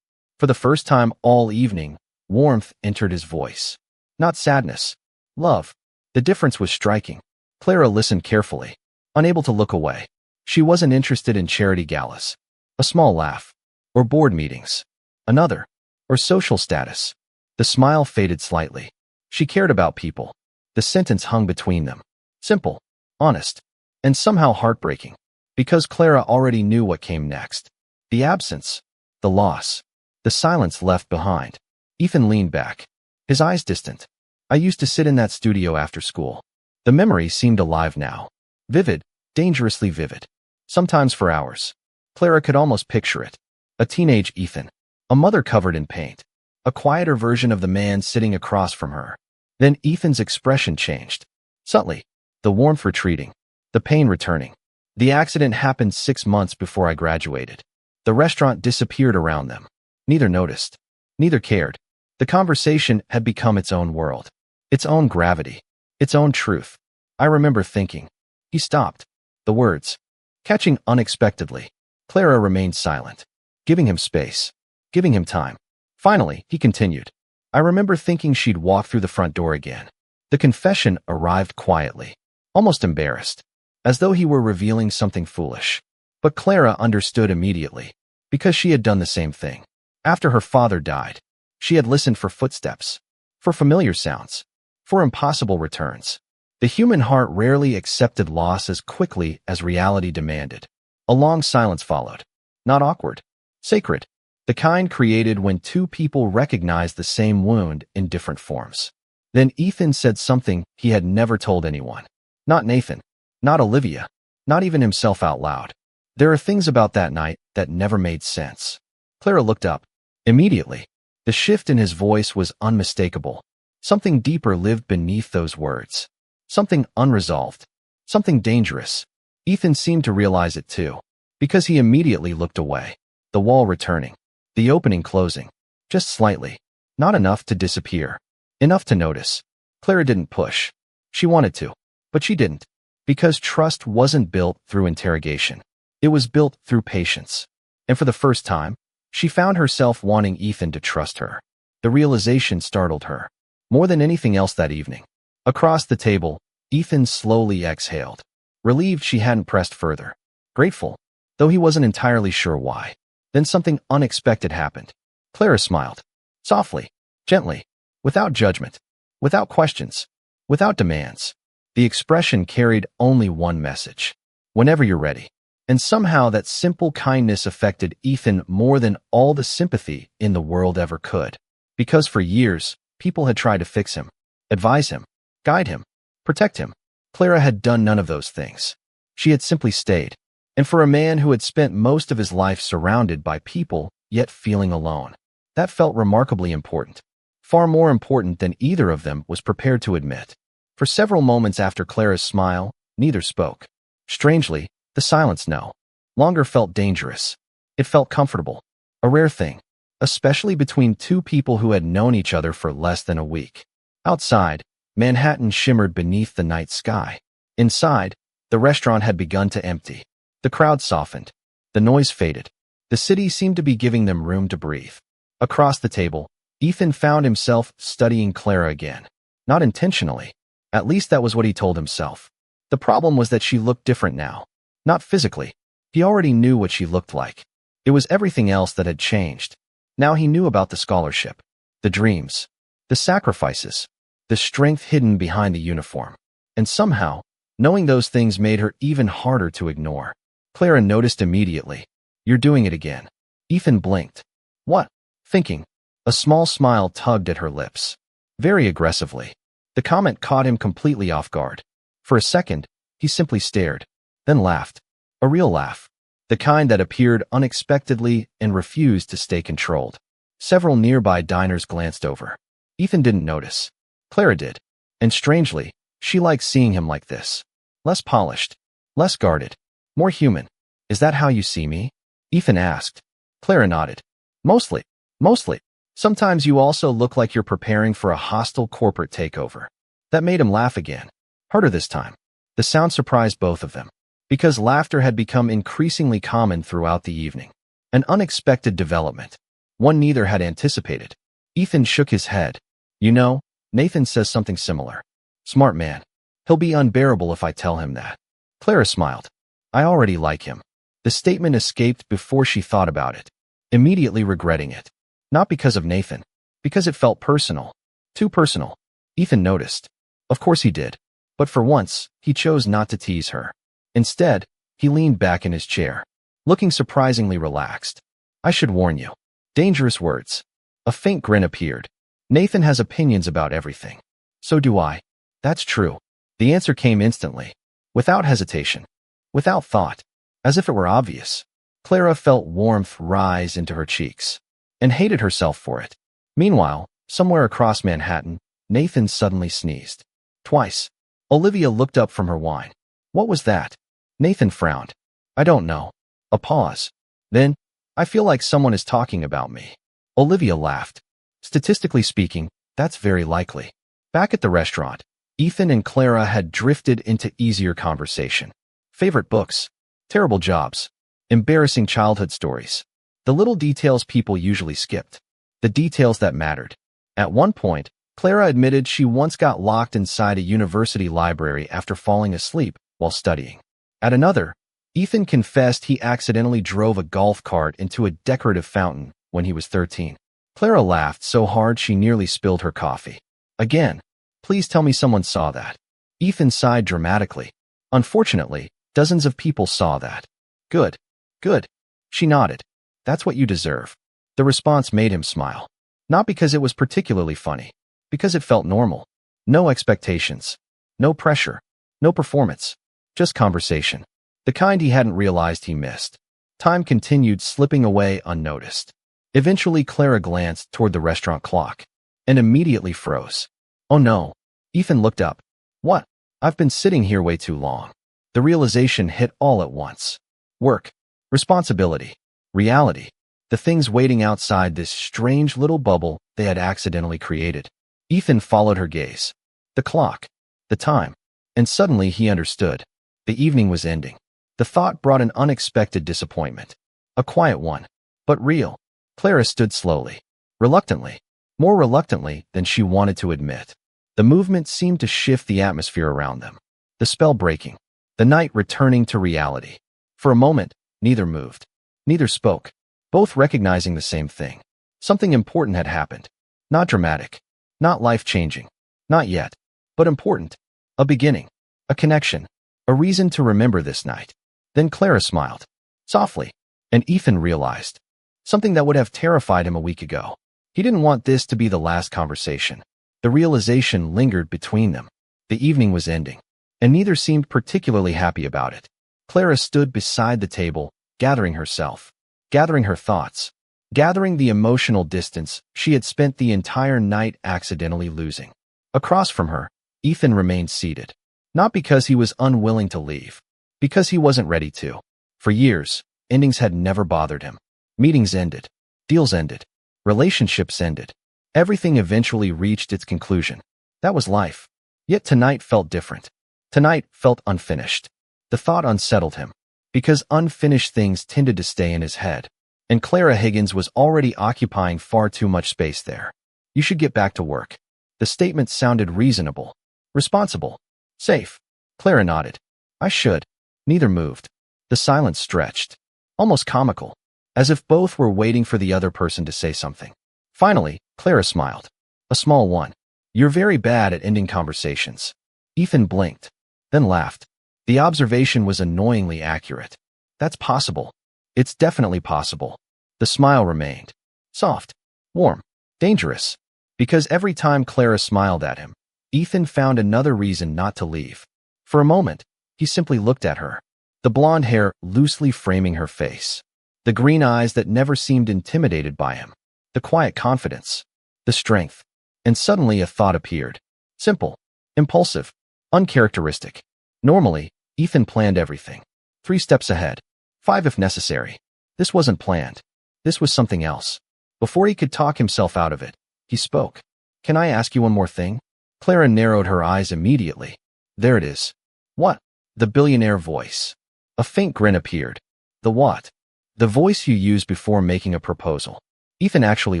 For the first time all evening, warmth entered his voice. Not sadness. Love. The difference was striking. Clara listened carefully, unable to look away. She wasn't interested in charity galas, a small laugh, or board meetings, another, or social status. The smile faded slightly. She cared about people. The sentence hung between them. Simple, honest, and somehow heartbreaking. Because Clara already knew what came next. The absence, the loss, the silence left behind. Ethan leaned back, his eyes distant. I used to sit in that studio after school. The memory seemed alive now. Vivid, dangerously vivid. Sometimes for hours. Clara could almost picture it. A teenage Ethan. A mother covered in paint. A quieter version of the man sitting across from her. Then Ethan's expression changed. Subtly. The warmth retreating. The pain returning. The accident happened 6 months before I graduated. The restaurant disappeared around them. Neither noticed. Neither cared. The conversation had become its own world. Its own gravity. Its own truth. I remember thinking. He stopped. The words. Catching unexpectedly. Clara remained silent. Giving him space. Giving him time. Finally, he continued. I remember thinking she'd walk through the front door again. The confession arrived quietly. Almost embarrassed. As though he were revealing something foolish. But Clara understood immediately. Because she had done the same thing. After her father died, she had listened for footsteps. For familiar sounds. For impossible returns. The human heart rarely accepted loss as quickly as reality demanded. A long silence followed. Not awkward. Sacred. The kind created when two people recognized the same wound in different forms. Then Ethan said something he had never told anyone. Not Nathan. Not Olivia. Not even himself out loud. There are things about that night that never made sense. Clara looked up. Immediately. The shift in his voice was unmistakable. Something deeper lived beneath those words. Something unresolved. Something dangerous. Ethan seemed to realize it too. Because he immediately looked away. The wall returning. The opening closing. Just slightly. Not enough to disappear. Enough to notice. Clara didn't push. She wanted to. But she didn't. Because trust wasn't built through interrogation. It was built through patience. And for the first time, she found herself wanting Ethan to trust her. The realization startled her. More than anything else that evening. Across the table, Ethan slowly exhaled. Relieved she hadn't pressed further. Grateful, though he wasn't entirely sure why. Then something unexpected happened. Clara smiled. Softly, gently, without judgment, without questions, without demands. The expression carried only one message. Whenever you're ready. And somehow that simple kindness affected Ethan more than all the sympathy in the world ever could. Because for years, people had tried to fix him, advise him, guide him, protect him. Clara had done none of those things. She had simply stayed. And for a man who had spent most of his life surrounded by people, yet feeling alone, that felt remarkably important. Far more important than either of them was prepared to admit. For several moments after Clara's smile, neither spoke. Strangely, the silence no longer felt dangerous. It felt comfortable. A rare thing, especially between two people who had known each other for less than a week. Outside, Manhattan shimmered beneath the night sky. Inside, the restaurant had begun to empty. The crowd softened. The noise faded. The city seemed to be giving them room to breathe. Across the table, Ethan found himself studying Clara again. Not intentionally. At least that was what he told himself. The problem was that she looked different now. Not physically. He already knew what she looked like. It was everything else that had changed. Now he knew about the scholarship, the dreams, the sacrifices, the strength hidden behind the uniform. And somehow, knowing those things made her even harder to ignore. Clara noticed immediately. "You're doing it again." Ethan blinked. "What?" Thinking. A small smile tugged at her lips. Very aggressively. The comment caught him completely off guard. For a second, he simply stared, then laughed. A real laugh. The kind that appeared unexpectedly and refused to stay controlled. Several nearby diners glanced over. Ethan didn't notice. Clara did. And strangely, she liked seeing him like this. Less polished. Less guarded. More human. "Is that how you see me?" Ethan asked. Clara nodded. Mostly. Mostly. Sometimes you also look like you're preparing for a hostile corporate takeover." That made him laugh again. Harder this time. The sound surprised both of them. Because laughter had become increasingly common throughout the evening. An unexpected development. One neither had anticipated. Ethan shook his head. "You know, Nathan says something similar. Smart man. He'll be unbearable if I tell him that." Clara smiled. "I already like him." The statement escaped before she thought about it, immediately regretting it. Not because of Nathan. Because it felt personal. Too personal. Ethan noticed. Of course he did. But for once, he chose not to tease her. Instead, he leaned back in his chair, looking surprisingly relaxed. "I should warn you." Dangerous words. A faint grin appeared. "Nathan has opinions about everything. So do I." "That's true." The answer came instantly. Without hesitation. Without thought. As if it were obvious. Clara felt warmth rise into her cheeks. And hated herself for it. Meanwhile, somewhere across Manhattan, Nathan suddenly sneezed. Twice. Olivia looked up from her wine. "What was that?" Nathan frowned. "I don't know." A pause. Then, "I feel like someone is talking about me." Olivia laughed. "Statistically speaking, that's very likely." Back at the restaurant, Ethan and Clara had drifted into easier conversation. Favorite books. Terrible jobs. Embarrassing childhood stories. The little details people usually skipped. The details that mattered. At one point, Clara admitted she once got locked inside a university library after falling asleep while studying. At another, Ethan confessed he accidentally drove a golf cart into a decorative fountain when he was 13. Clara laughed so hard she nearly spilled her coffee. "Again, please tell me someone saw that." Ethan sighed dramatically. "Unfortunately, dozens of people saw that." "Good. Good." She nodded. "That's what you deserve." The response made him smile. Not because it was particularly funny. Because it felt normal. No expectations. No pressure. No performance. Just conversation. The kind he hadn't realized he missed. Time continued slipping away unnoticed. Eventually Clara glanced toward the restaurant clock. And immediately froze. "Oh no." Ethan looked up. "What?" "I've been sitting here way too long." The realization hit all at once. Work. Responsibility. Reality. The things waiting outside this strange little bubble they had accidentally created. Ethan followed her gaze. The clock. The time. And suddenly he understood. The evening was ending. The thought brought an unexpected disappointment. A quiet one. But real. Clara stood slowly. Reluctantly. More reluctantly than she wanted to admit. The movement seemed to shift the atmosphere around them. The spell breaking. The night returning to reality. For a moment, neither moved. Neither spoke. Both recognizing the same thing. Something important had happened. Not dramatic. Not life-changing. Not yet. But important. A beginning. A connection. A reason to remember this night. Then Clara smiled, softly, and Ethan realized something that would have terrified him a week ago. He didn't want this to be the last conversation. The realization lingered between them. The evening was ending, and neither seemed particularly happy about it. Clara stood beside the table, gathering herself, gathering her thoughts, gathering the emotional distance she had spent the entire night accidentally losing. Across from her, Ethan remained seated, not because he was unwilling to leave, because he wasn't ready to. For years, endings had never bothered him. Meetings ended, deals ended, relationships ended. Everything eventually reached its conclusion. That was life. Yet tonight felt different. Tonight felt unfinished. The thought unsettled him, because unfinished things tended to stay in his head. And Clara Higgins was already occupying far too much space there. You should get back to work. The statement sounded reasonable, responsible, safe. Clara nodded. I should. Neither moved. The silence stretched, almost comical, as if both were waiting for the other person to say something. Finally, Clara smiled. A small one. You're very bad at ending conversations. Ethan blinked, then laughed. The observation was annoyingly accurate. That's possible. It's definitely possible. The smile remained. Soft, warm, dangerous. Because every time Clara smiled at him, Ethan found another reason not to leave. For a moment, he simply looked at her. The blonde hair loosely framing her face. The green eyes that never seemed intimidated by him. The quiet confidence. The strength. And suddenly a thought appeared. Simple, impulsive, uncharacteristic. Normally, Ethan planned everything. 3 steps ahead. 5 if necessary. This wasn't planned. This was something else. Before he could talk himself out of it, he spoke. Can I ask you one more thing? Clara narrowed her eyes immediately. There it is. What? The billionaire voice. A faint grin appeared. The what? The voice you use before making a proposal. Ethan actually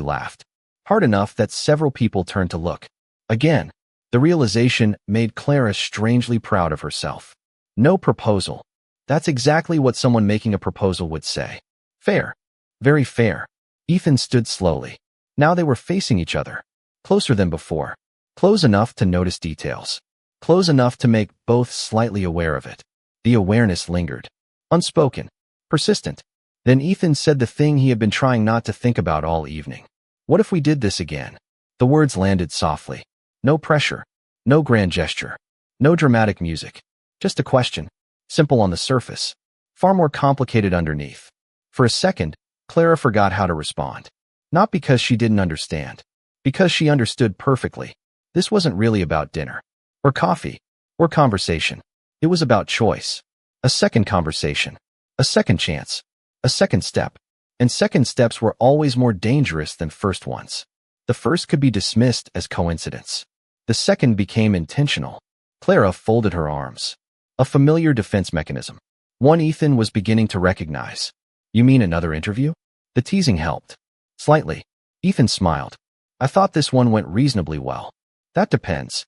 laughed. Hard enough that several people turned to look. Again, the realization made Clara strangely proud of herself. No proposal. That's exactly what someone making a proposal would say. Fair. Very fair. Ethan stood slowly. Now they were facing each other. Closer than before. Close enough to notice details. Close enough to make both slightly aware of it. The awareness lingered. Unspoken. Persistent. Then Ethan said the thing he had been trying not to think about all evening. What if we did this again? The words landed softly. No pressure. No grand gesture. No dramatic music. Just a question. Simple on the surface. Far more complicated underneath. For a second, Clara forgot how to respond. Not because she didn't understand. Because she understood perfectly. This wasn't really about dinner. Or coffee. Or conversation. It was about choice. A second conversation. A second chance. A second step. And second steps were always more dangerous than first ones. The first could be dismissed as coincidence. The second became intentional. Clara folded her arms. A familiar defense mechanism. One Ethan was beginning to recognize. You mean another interview? The teasing helped. Slightly. Ethan smiled. I thought this one went reasonably well. That depends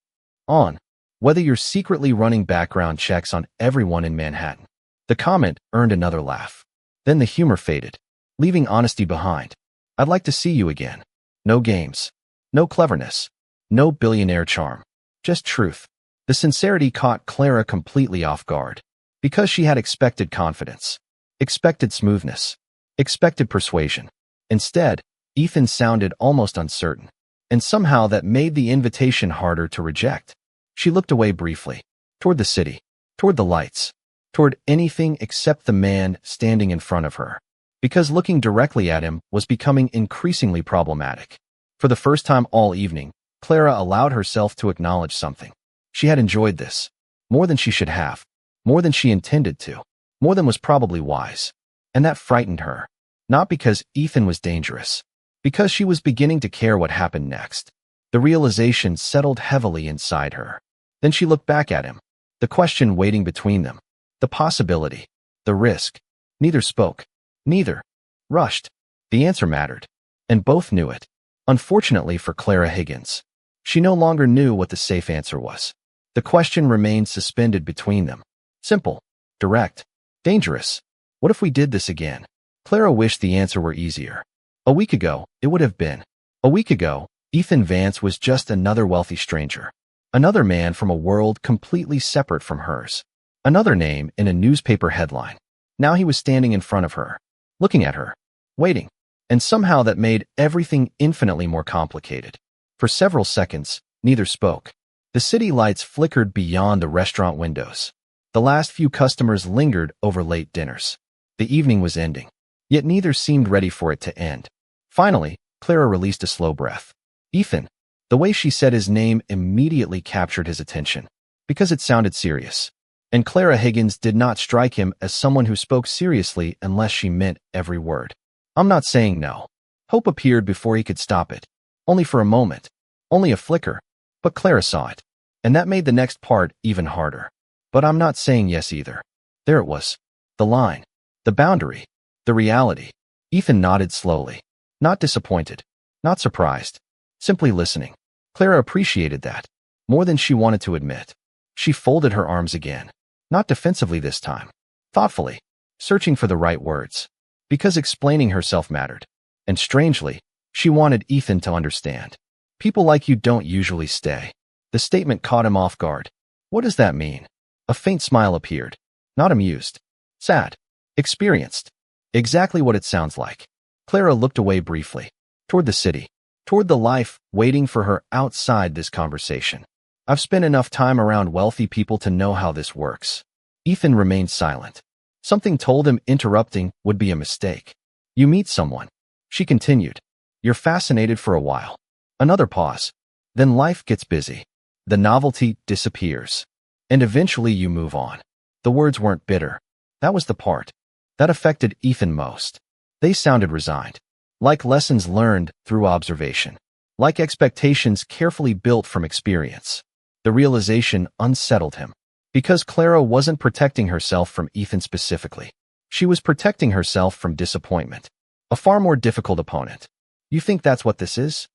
on whether you're secretly running background checks on everyone in Manhattan. The comment earned another laugh. Then the humor faded, leaving honesty behind. I'd like to see you again. No games. No cleverness. No billionaire charm. Just truth. The sincerity caught Clara completely off guard. Because she had expected confidence. Expected smoothness. Expected persuasion. Instead, Ethan sounded almost uncertain. And somehow that made the invitation harder to reject. She looked away briefly. Toward the city. Toward the lights. Toward anything except the man standing in front of her. Because looking directly at him was becoming increasingly problematic. For the first time all evening, Clara allowed herself to acknowledge something. She had enjoyed this. More than she should have. More than she intended to. More than was probably wise. And that frightened her. Not because Ethan was dangerous. Because she was beginning to care what happened next. The realization settled heavily inside her. Then she looked back at him. The question waiting between them. The possibility. The risk. Neither spoke. Neither rushed. The answer mattered. And both knew it. Unfortunately for Clara Higgins. She no longer knew what the safe answer was. The question remained suspended between them. Simple. Direct. Dangerous. What if we did this again? Clara wished the answer were easier. A week ago, it would have been. A week ago, Ethan Vance was just another wealthy stranger. Another man from a world completely separate from hers. Another name in a newspaper headline. Now he was standing in front of her, looking at her, waiting. And somehow that made everything infinitely more complicated. For several seconds, neither spoke. The city lights flickered beyond the restaurant windows. The last few customers lingered over late dinners. The evening was ending, yet neither seemed ready for it to end. Finally, Clara released a slow breath. Ethan. The way she said his name immediately captured his attention, because it sounded serious. And Clara Higgins did not strike him as someone who spoke seriously unless she meant every word. I'm not saying no. Hope appeared before he could stop it. Only for a moment. Only a flicker. But Clara saw it. And that made the next part even harder. But I'm not saying yes either. There it was. The line. The boundary. The reality. Ethan nodded slowly. Not disappointed. Not surprised. Simply listening. Clara appreciated that. More than she wanted to admit. She folded her arms again. Not defensively this time. Thoughtfully. Searching for the right words. Because explaining herself mattered. And strangely, she wanted Ethan to understand. People like you don't usually stay. The statement caught him off guard. What does that mean? A faint smile appeared. Not amused. Sad. Experienced. Exactly what it sounds like. Clara looked away briefly. Toward the city. Toward the life waiting for her outside this conversation. I've spent enough time around wealthy people to know how this works. Ethan remained silent. Something told him interrupting would be a mistake. You meet someone. She continued. You're fascinated for a while. Another pause. Then life gets busy. The novelty disappears. And eventually you move on. The words weren't bitter. That was the part that affected Ethan most. They sounded resigned. Like lessons learned through observation. Like expectations carefully built from experience. The realization unsettled him. Because Clara wasn't protecting herself from Ethan specifically. She was protecting herself from disappointment. A far more difficult opponent. You think that's what this is?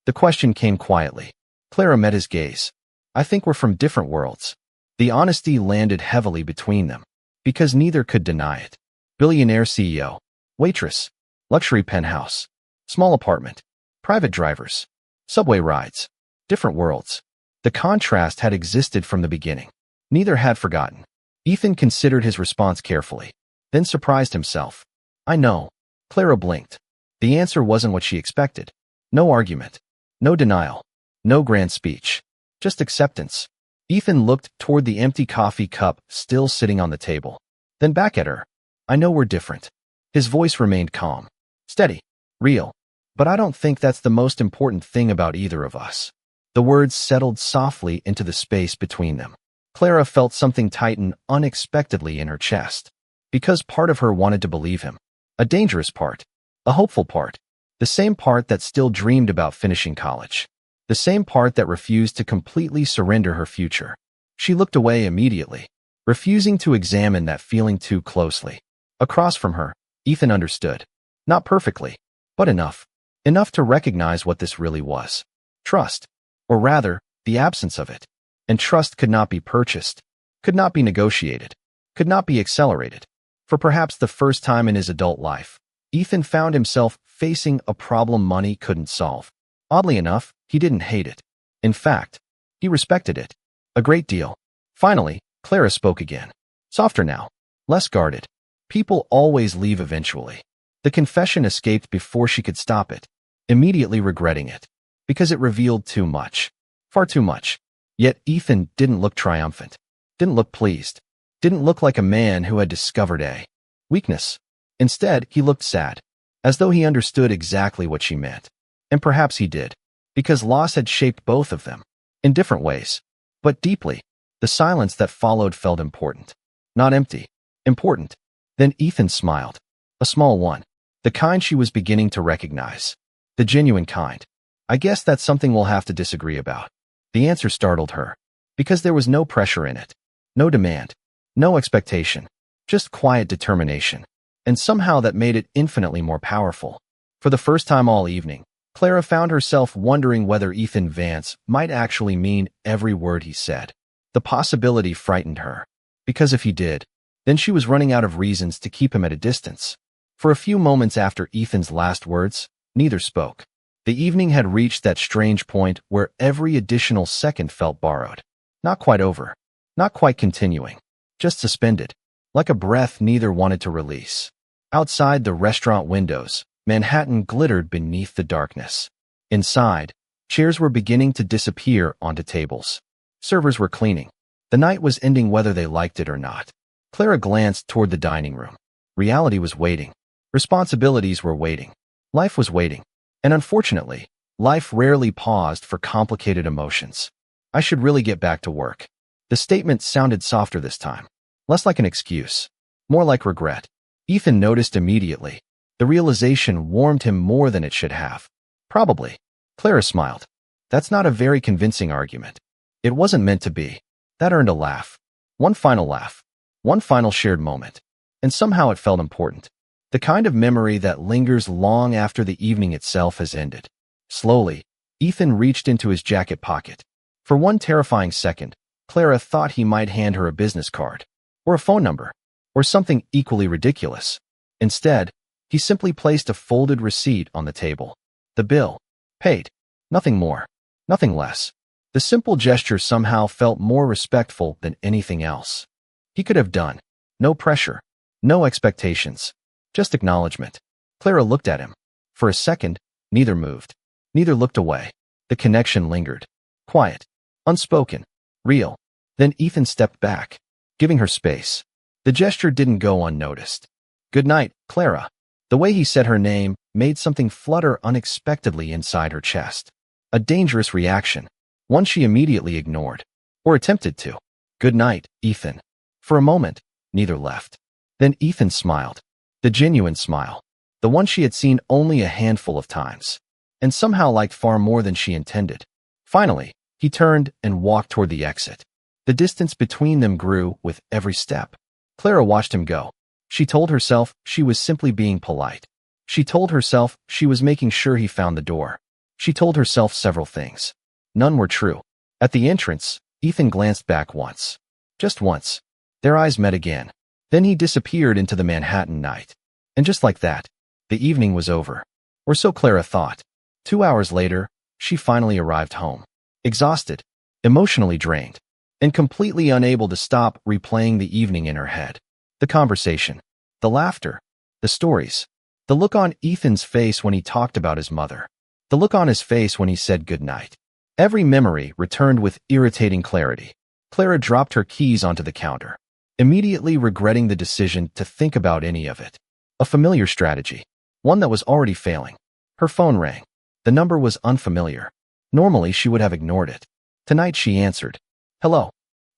The question came quietly. Clara met his gaze. I think we're from different worlds. The honesty landed heavily between them. Because neither could deny it. Billionaire CEO. Waitress. Luxury penthouse. Small apartment. Private drivers. Subway rides. Different worlds. The contrast had existed from the beginning. Neither had forgotten. Ethan considered his response carefully, then surprised himself. I know. Clara blinked. The answer wasn't what she expected. No argument. No denial. No grand speech. Just acceptance. Ethan looked toward the empty coffee cup still sitting on the table. Then back at her. I know we're different. His voice remained calm. Steady. Real. But I don't think that's the most important thing about either of us. The words settled softly into the space between them. Clara felt something tighten unexpectedly in her chest. Because part of her wanted to believe him. A dangerous part. A hopeful part. The same part that still dreamed about finishing college. The same part that refused to completely surrender her future. She looked away immediately, refusing to examine that feeling too closely. Across from her, Ethan understood. Not perfectly, but enough. Enough to recognize what this really was. Trust. Or rather, the absence of it. And trust could not be purchased, could not be negotiated, could not be accelerated. For perhaps the first time in his adult life, Ethan found himself facing a problem money couldn't solve. Oddly enough, he didn't hate it. In fact, he respected it. A great deal. Finally, Clara spoke again. Softer now. Less guarded. People always leave eventually. The confession escaped before she could stop it, immediately regretting it. Because it revealed too much. Far too much. Yet Ethan didn't look triumphant. Didn't look pleased. Didn't look like a man who had discovered a weakness. Instead, he looked sad. As though he understood exactly what she meant. And perhaps he did. Because loss had shaped both of them. In different ways. But deeply. The silence that followed felt important. Not empty. Important. Then Ethan smiled. A small one. The kind she was beginning to recognize. The genuine kind. I guess that's something we'll have to disagree about. The answer startled her. Because there was no pressure in it. No demand. No expectation. Just quiet determination. And somehow that made it infinitely more powerful. For the first time all evening, Clara found herself wondering whether Ethan Vance might actually mean every word he said. The possibility frightened her. Because if he did, then she was running out of reasons to keep him at a distance. For a few moments after Ethan's last words, neither spoke. The evening had reached that strange point where every additional second felt borrowed. Not quite over. Not quite continuing. Just suspended. like a breath neither wanted to release. Outside the restaurant windows, Manhattan glittered beneath the darkness. Inside, chairs were beginning to disappear onto tables. Servers were cleaning. The night was ending whether they liked it or not. Clara glanced toward the dining room. Reality was waiting. Responsibilities were waiting. Life was waiting. And unfortunately, life rarely paused for complicated emotions. I should really get back to work. The statement sounded softer this time. Less like an excuse. More like regret. Ethan noticed immediately. The realization warmed him more than it should have. Probably. Clara smiled. That's not a very convincing argument. It wasn't meant to be. That earned a laugh. One final laugh. One final shared moment. And somehow it felt important. The kind of memory that lingers long after the evening itself has ended. Slowly, Ethan reached into his jacket pocket. For one terrifying second, Clara thought he might hand her a business card, or a phone number, or something equally ridiculous. Instead, he simply placed a folded receipt on the table. The bill. Paid. Nothing more. Nothing less. The simple gesture somehow felt more respectful than anything else. He could have done. No pressure. No expectations. Just acknowledgement. Clara looked at him. For a second, neither moved. Neither looked away. The connection lingered. Quiet. Unspoken. Real. Then Ethan stepped back, giving her space. The gesture didn't go unnoticed. Good night, Clara. The way he said her name made something flutter unexpectedly inside her chest. A dangerous reaction. One she immediately ignored. Or attempted to. Good night, Ethan. For a moment, neither left. Then Ethan smiled. The genuine smile. The one she had seen only a handful of times. And somehow liked far more than she intended. Finally, he turned and walked toward the exit. The distance between them grew with every step. Clara watched him go. She told herself she was simply being polite. She told herself she was making sure he found the door. She told herself several things. None were true. At the entrance, Ethan glanced back once. Just once. Their eyes met again. Then he disappeared into the Manhattan night. And just like that, the evening was over. Or so Clara thought. 2 hours later, she finally arrived home. Exhausted, emotionally drained, and completely unable to stop replaying the evening in her head. The conversation, the laughter, the stories, the look on Ethan's face when he talked about his mother, the look on his face when he said goodnight. Every memory returned with irritating clarity. Clara dropped her keys onto the counter, immediately regretting the decision to think about any of it. A familiar strategy, one that was already failing. Her phone rang. The number was unfamiliar. Normally, she would have ignored it. Tonight, she answered. Hello.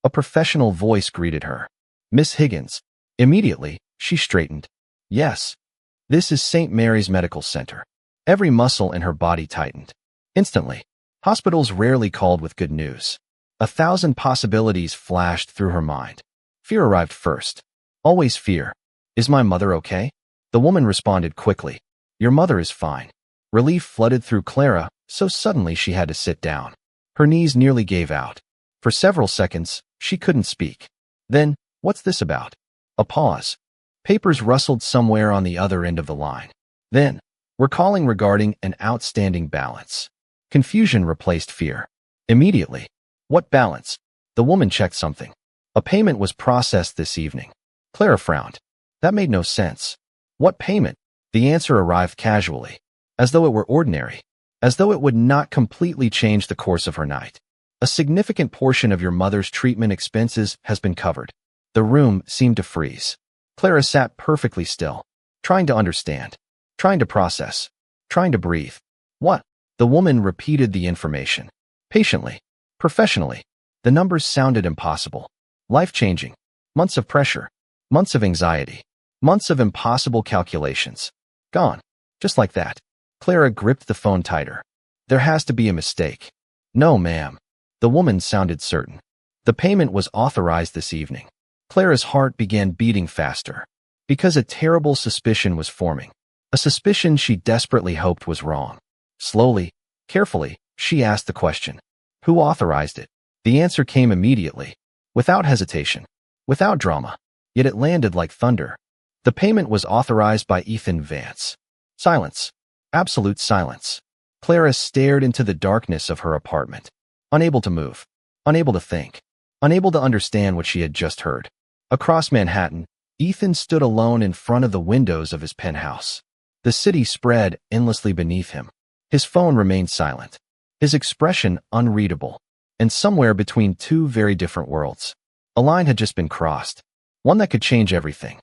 A professional voice greeted her. Miss Higgins. Immediately, she straightened. Yes. This is St. Mary's Medical Center. Every muscle in her body tightened. Instantly. Hospitals rarely called with good news. 1,000 possibilities flashed through her mind. Fear arrived first. Always fear. Is my mother okay? The woman responded quickly. Your mother is fine. Relief flooded through Clara, so suddenly she had to sit down. Her knees nearly gave out. For several seconds, she couldn't speak. Then, what's this about? A pause. Papers rustled somewhere on the other end of the line. Then, we're calling regarding an outstanding balance. Confusion replaced fear. Immediately. What balance? The woman checked something. A payment was processed this evening. Clara frowned. That made no sense. What payment? The answer arrived casually. As though it were ordinary. As though it would not completely change the course of her night. A significant portion of your mother's treatment expenses has been covered. The room seemed to freeze. Clara sat perfectly still, trying to understand, trying to process, trying to breathe. What? The woman repeated the information. Patiently, professionally. The numbers sounded impossible. Life-changing. Months of pressure. Months of anxiety. Months of impossible calculations. Gone. Just like that. Clara gripped the phone tighter. There has to be a mistake. No, ma'am. The woman sounded certain. The payment was authorized this evening. Clara's heart began beating faster. Because a terrible suspicion was forming. A suspicion she desperately hoped was wrong. Slowly, carefully, she asked the question. Who authorized it? The answer came immediately. Without hesitation. Without drama. Yet it landed like thunder. The payment was authorized by Ethan Vance. Silence. Absolute silence. Clara stared into the darkness of her apartment. Unable to move. Unable to think. Unable to understand what she had just heard. Across Manhattan, Ethan stood alone in front of the windows of his penthouse. The city spread endlessly beneath him. His phone remained silent, his expression unreadable, and somewhere between two very different worlds, a line had just been crossed, one that could change everything.